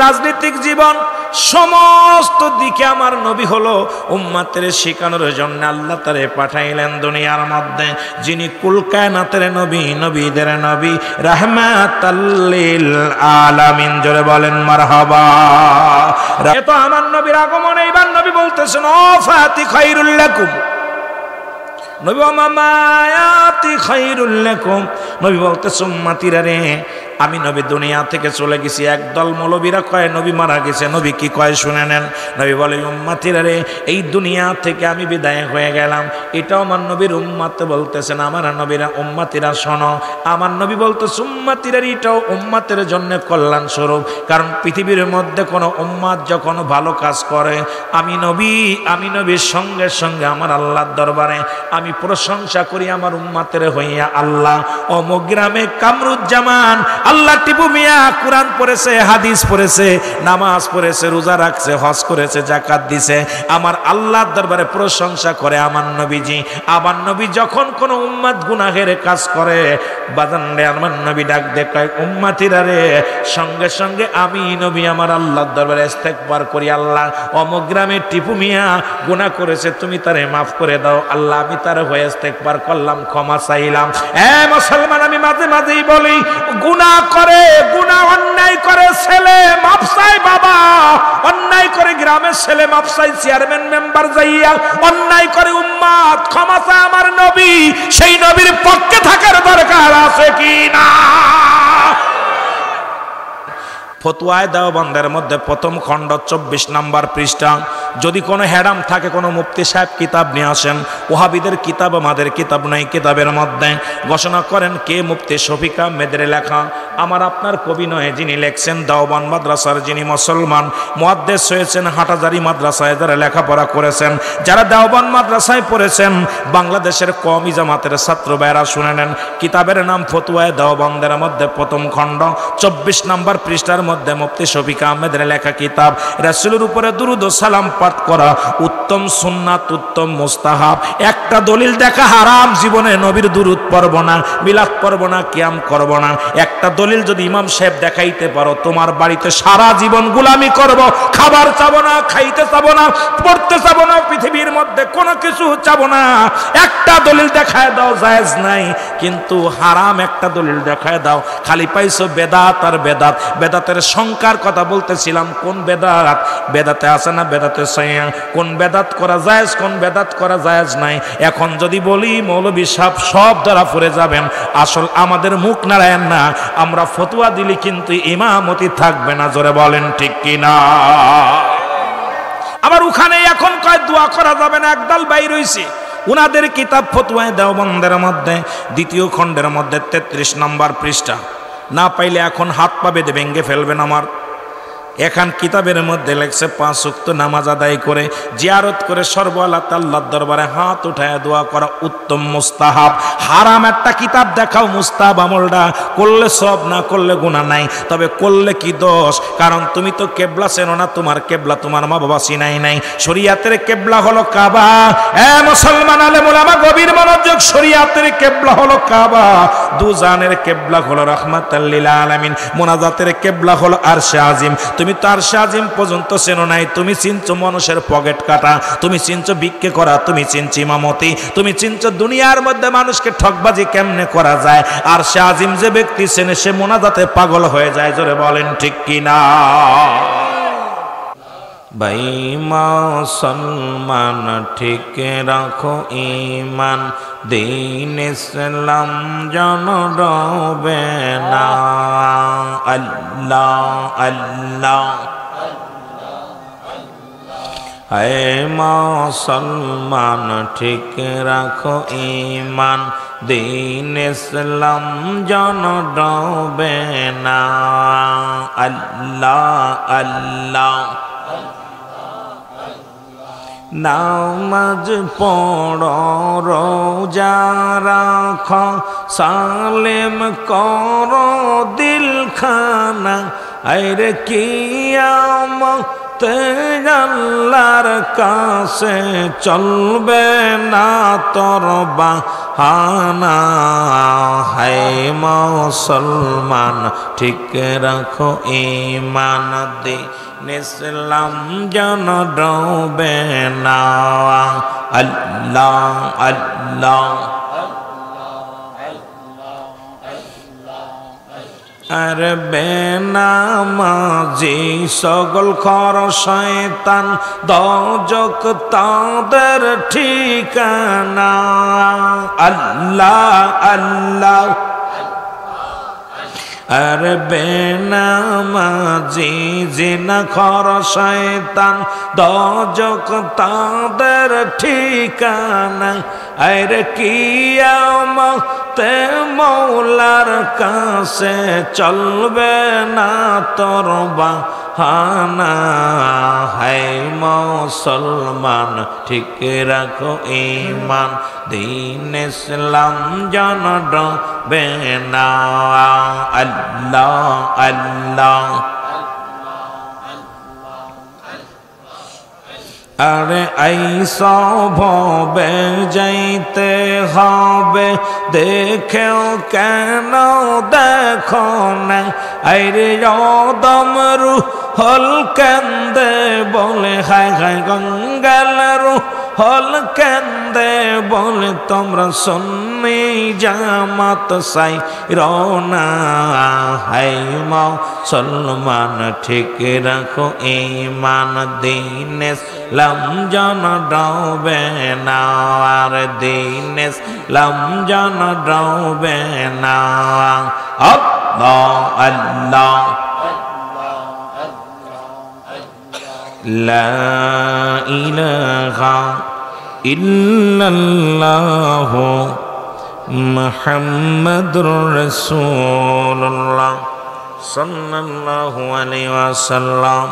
রাজনৈতিক জীবন, সমস্ত দিকে আমার নবী হলো উম্মতের শিখানোর জন্য আল্লাহ তারে পাঠাইলেন দুনিয়ার মধ্যে। যিনি কুল কায়নাতের নবী, নবীদের নবী, রাহমাতাল লিল আলামিন। জোরে বলেন মারহাবা। এত আমার নবীর আগমন। এইবার নবী বলতেছেন ওয়াফাতি খায়রুল লাকুম, নবী মামায়াতি খায়রুল লাকুম। নবী বলতেছে উম্মতিরা রে, আমি নবী দুনিয়া থেকে চলে গেছি। একদল মৌলবীরা কয় নবী মারা গেছে। নবী কি কয় শুনে নেন। নবী বলে উম্মতিরা রে, এই দুনিয়া থেকে আমি বিদায় হয়ে গেলাম। এটাও আমার নবীর উম্মত বলতেছেন। আমার নবীরা উম্মতিরা শোনো, আমার নবী বলতেছে উম্মতিরা এটাও উম্মতের জন্য কল্যাণ স্বরূপ। কারণ পৃথিবীর মধ্যে কোনো উম্মত যখন ভালো কাজ করে, আমি নবীর সঙ্গে সঙ্গে আমার আল্লাহর দরবারে আমি প্রশংসা করি আমার উম্মতের হইয়া। আল্লাহ অমুক গ্রামে কামরুজ্জামান, আল্লাহ টিপু মিয়া কোরআন পড়েছে, হাদিস পড়েছে, নামাজ পড়েছে, রোজা রাখছে, হজ করেছে, যাকাত দিছে, আমার আল্লাহর দরবারে প্রশংসা করে আমার নবীজি। আমার নবী যখন কোন উম্মত গুনাহের কাজ করে, বাজান রে আমার নবী ডাক দেয় কয় উম্মতিরা রে, সঙ্গে সঙ্গে আমি নবী আমার আল্লাহর দরবারে ইস্তেগফার করি। আল্লাহ অমুক গ্রামে টিপু মিয়া গুনাহ করেছে, তুমি তারে মাফ করে দাও। আল্লাহ আমি তার হয়ে ইস্তেগফার করলাম, ক্ষমা চাইলাম। মুসলমান, আমি মাঝে মাঝেই বলি গুনাহ করে, গুনাহ অন্যায় করে ছেলে মাফ চাই বাবা, অন্যায় করে গ্রামের ছেলে মাফ চাই চেয়ারম্যান মেম্বার যাইয়া, অন্যায় করে উম্মত ক্ষমা চায় আমার নবী। সেই নবীর পক্ষে থাকার দরকার আছে কি না? ফতোয়ায়ে দেওবন্দের মধ্যে প্রথম খণ্ড 24 নম্বর পৃষ্ঠা। যদি কোনো হ্যারাম থাকে কোনো মুফতি সাহেব কিতাব নিয়ে আসেন। ওহাবিদের কিতাব আমাদের কিতাব নাই। কিতাবের মধ্যে ঘোষণা করেন কে মুফতি শফিক আহমেদের লেখা, আমার আপনার কবি নয়। যিনি লেখছেন দেওবন্দ মাদ্রাসার, যিনি মুসলমান মুহাদ্দিস হয়েছেন, হাটাজারি মাদ্রাসায় যারা লেখাপড়া করেছেন, যারা দেওবন্দ মাদ্রাসায় পড়েছেন, বাংলাদেশের কওমি জামাতের ছাত্র ভাইরা শুনে নেন। কিতাবের নাম ফতোয়ায়ে দেওবন্দের মধ্যে প্রথম খণ্ড 24 নম্বর পৃষ্ঠার মধ্যে মুফতি শফিক আহমেদের লেখা কিতাব। রাসূলের উপরে দুরূদ ও সালাম পাঠ করা উত্তম সুন্নাত, উত্তম মুস্তাহাব। একটা দলিল দেখা হারাম, জীবনে নবীর দুরূদ পড়ব না, মিলাদ পড়ব না, কিয়াম করব না। একটা দলিল যদি ইমাম সাহেব দেখাইতে পারো, তোমার বাড়িতে সারা জীবন গোলামি করব, খাবার চাবো না, খাইতে চাবো না, পড়তে চাবো না, পৃথিবীর মধ্যে কোনো কিছু চাবো না। একটা দলিল দেখায় দাও, জায়েজ নাই। কিন্তু হারাম একটা দলিল দেখায় দাও, খালি পাইছো বেদাত আর বেদাত। বেদাতের সংখ্যার কথা বলতেছিলাম। কোন বেদাত? বেদাতে আছে না বেদাতে সাইয়া? কোন বেদাত করা জায়েজ, কোন বেদাত করা জায়েজ নাই। এখন যদি বলি মৌলভী সাহেব সব ধরা পড়ে যাবেন। আসল আমাদের মুখ নারায়ণ না, আমরা ফতোয়া দিলে কিন্তু ইমামতি থাকবে না। জোরে বলেন ঠিক কিনা? আবার ওখানে এখন কয় দোয়া করা যাবে না, একদল বাইর হইছে উনাদের কিতাব ফতোয়ায়ে দেওবন্দের মধ্যে 2য় খণ্ডের মধ্যে 33 নম্বর পৃষ্ঠা, না পাইলে এখন হাত পা বেঁধে ভেঙে ফেলবেন আমার। এখান কিতাবের মধ্যে লেখছে 5 ওয়াক্ত নামাজ আদায় করে জিয়ারত করে সর্বআলা আল্লাহর দরবারে হাত উঠায় দোয়া করা উত্তম মুস্তাহাব। হারাম একটা কিতাব দেখাও মুস্তাহাব আমলটা করলে সব, না করলে গুনাহ নাই, তবে করলে কি দোষ? কারণ তুমি তো কেবলা চেনো না, তোমার কেবলা তোমার মা বাবা চিনাই নাই। শরীয়তের কেবলা হলো কাবা। মুসলমান আলেম ওলামা গভীর মনোযোগ, শরীয়তের কেবলা হলো কাবা, দুজানের কেবলা হলো রাহমাতাল লিল আলামিন, মুনাজাতের কেবলা হলো আরশে আজিম। তুমি তো আরশে আজিম পর্যন্ত চেনো নাই, তুমি চিনছো মানুষের পকেট কাটা, তুমি চিনছো ভিক্ষে করা, তুমি চিনছো ইমামতি, তুমি চিনছো দুনিয়ার মধ্যে মানুষকে ঠকবাজি কেমনে করা যায়। আরশে আজিম যে ব্যক্তি চেনে সে মুনাজাতে পাগল হয়ে যায়। জোরে বলেন ঠিক কিনা? ভাই মুসলমান ঠিক রাখো ঈমান, দিন ইসলাম যেন ডোবে না। আল্লাহ আল্লাহ হে মুসলমান ঠিক রাখো ঈমান, দিন ইসলাম যেন ডোবে না। আল্লাহ আল্লাহ নামাজ পড়ো রোজা রাখো, সালেম করো দিলখানা, আরে কিয়ামত আল্লাহর কাছে চলবে না তোর বাহানা। হে মুসলমান ঠিক রাখো ঈমান, দিন ইসলাম যেন ডোবে না। আল্লাহ আল্লাহ আর বেনামাজি সকল খর শয়তান, দোজখ তাদের ঠিকানা। আল্লাহ আল্লাহ আর বেনামাজি জিনাখর শয়তান, দোজখ তাদের ঠিকানা। আর কিয়ামতে মওলার কাছে চলবে না তোর বাহানা। হে মুসলমান ঠিক রাখো ঈমান, দিন ইসলাম যেন ডোবে না। আল্লাহ আল্লাহ আরে আইসা ভবে যাইতে হবে, দেখেও কেন দেখো না। আরে অদম রুহল কান্দে বলে, হায় হায় গঙ্গাল রুহল কান্দে বলে, তোমরা সুন্নি জামাত সাই রওনা। হায় মুসলমান ঠিক রাখো ঈমান, দিন ইসলাম যেন ডোবে না। আর দিন ইসলাম যেন ডোবে না। আল্লাহ আল্লাহ লা ইলাহা ইল্লাল্লাহু মুহাম্মাদুর রাসূলুল্লাহ সাল্লাল্লাহু আলাইহি ওয়াসাল্লাম।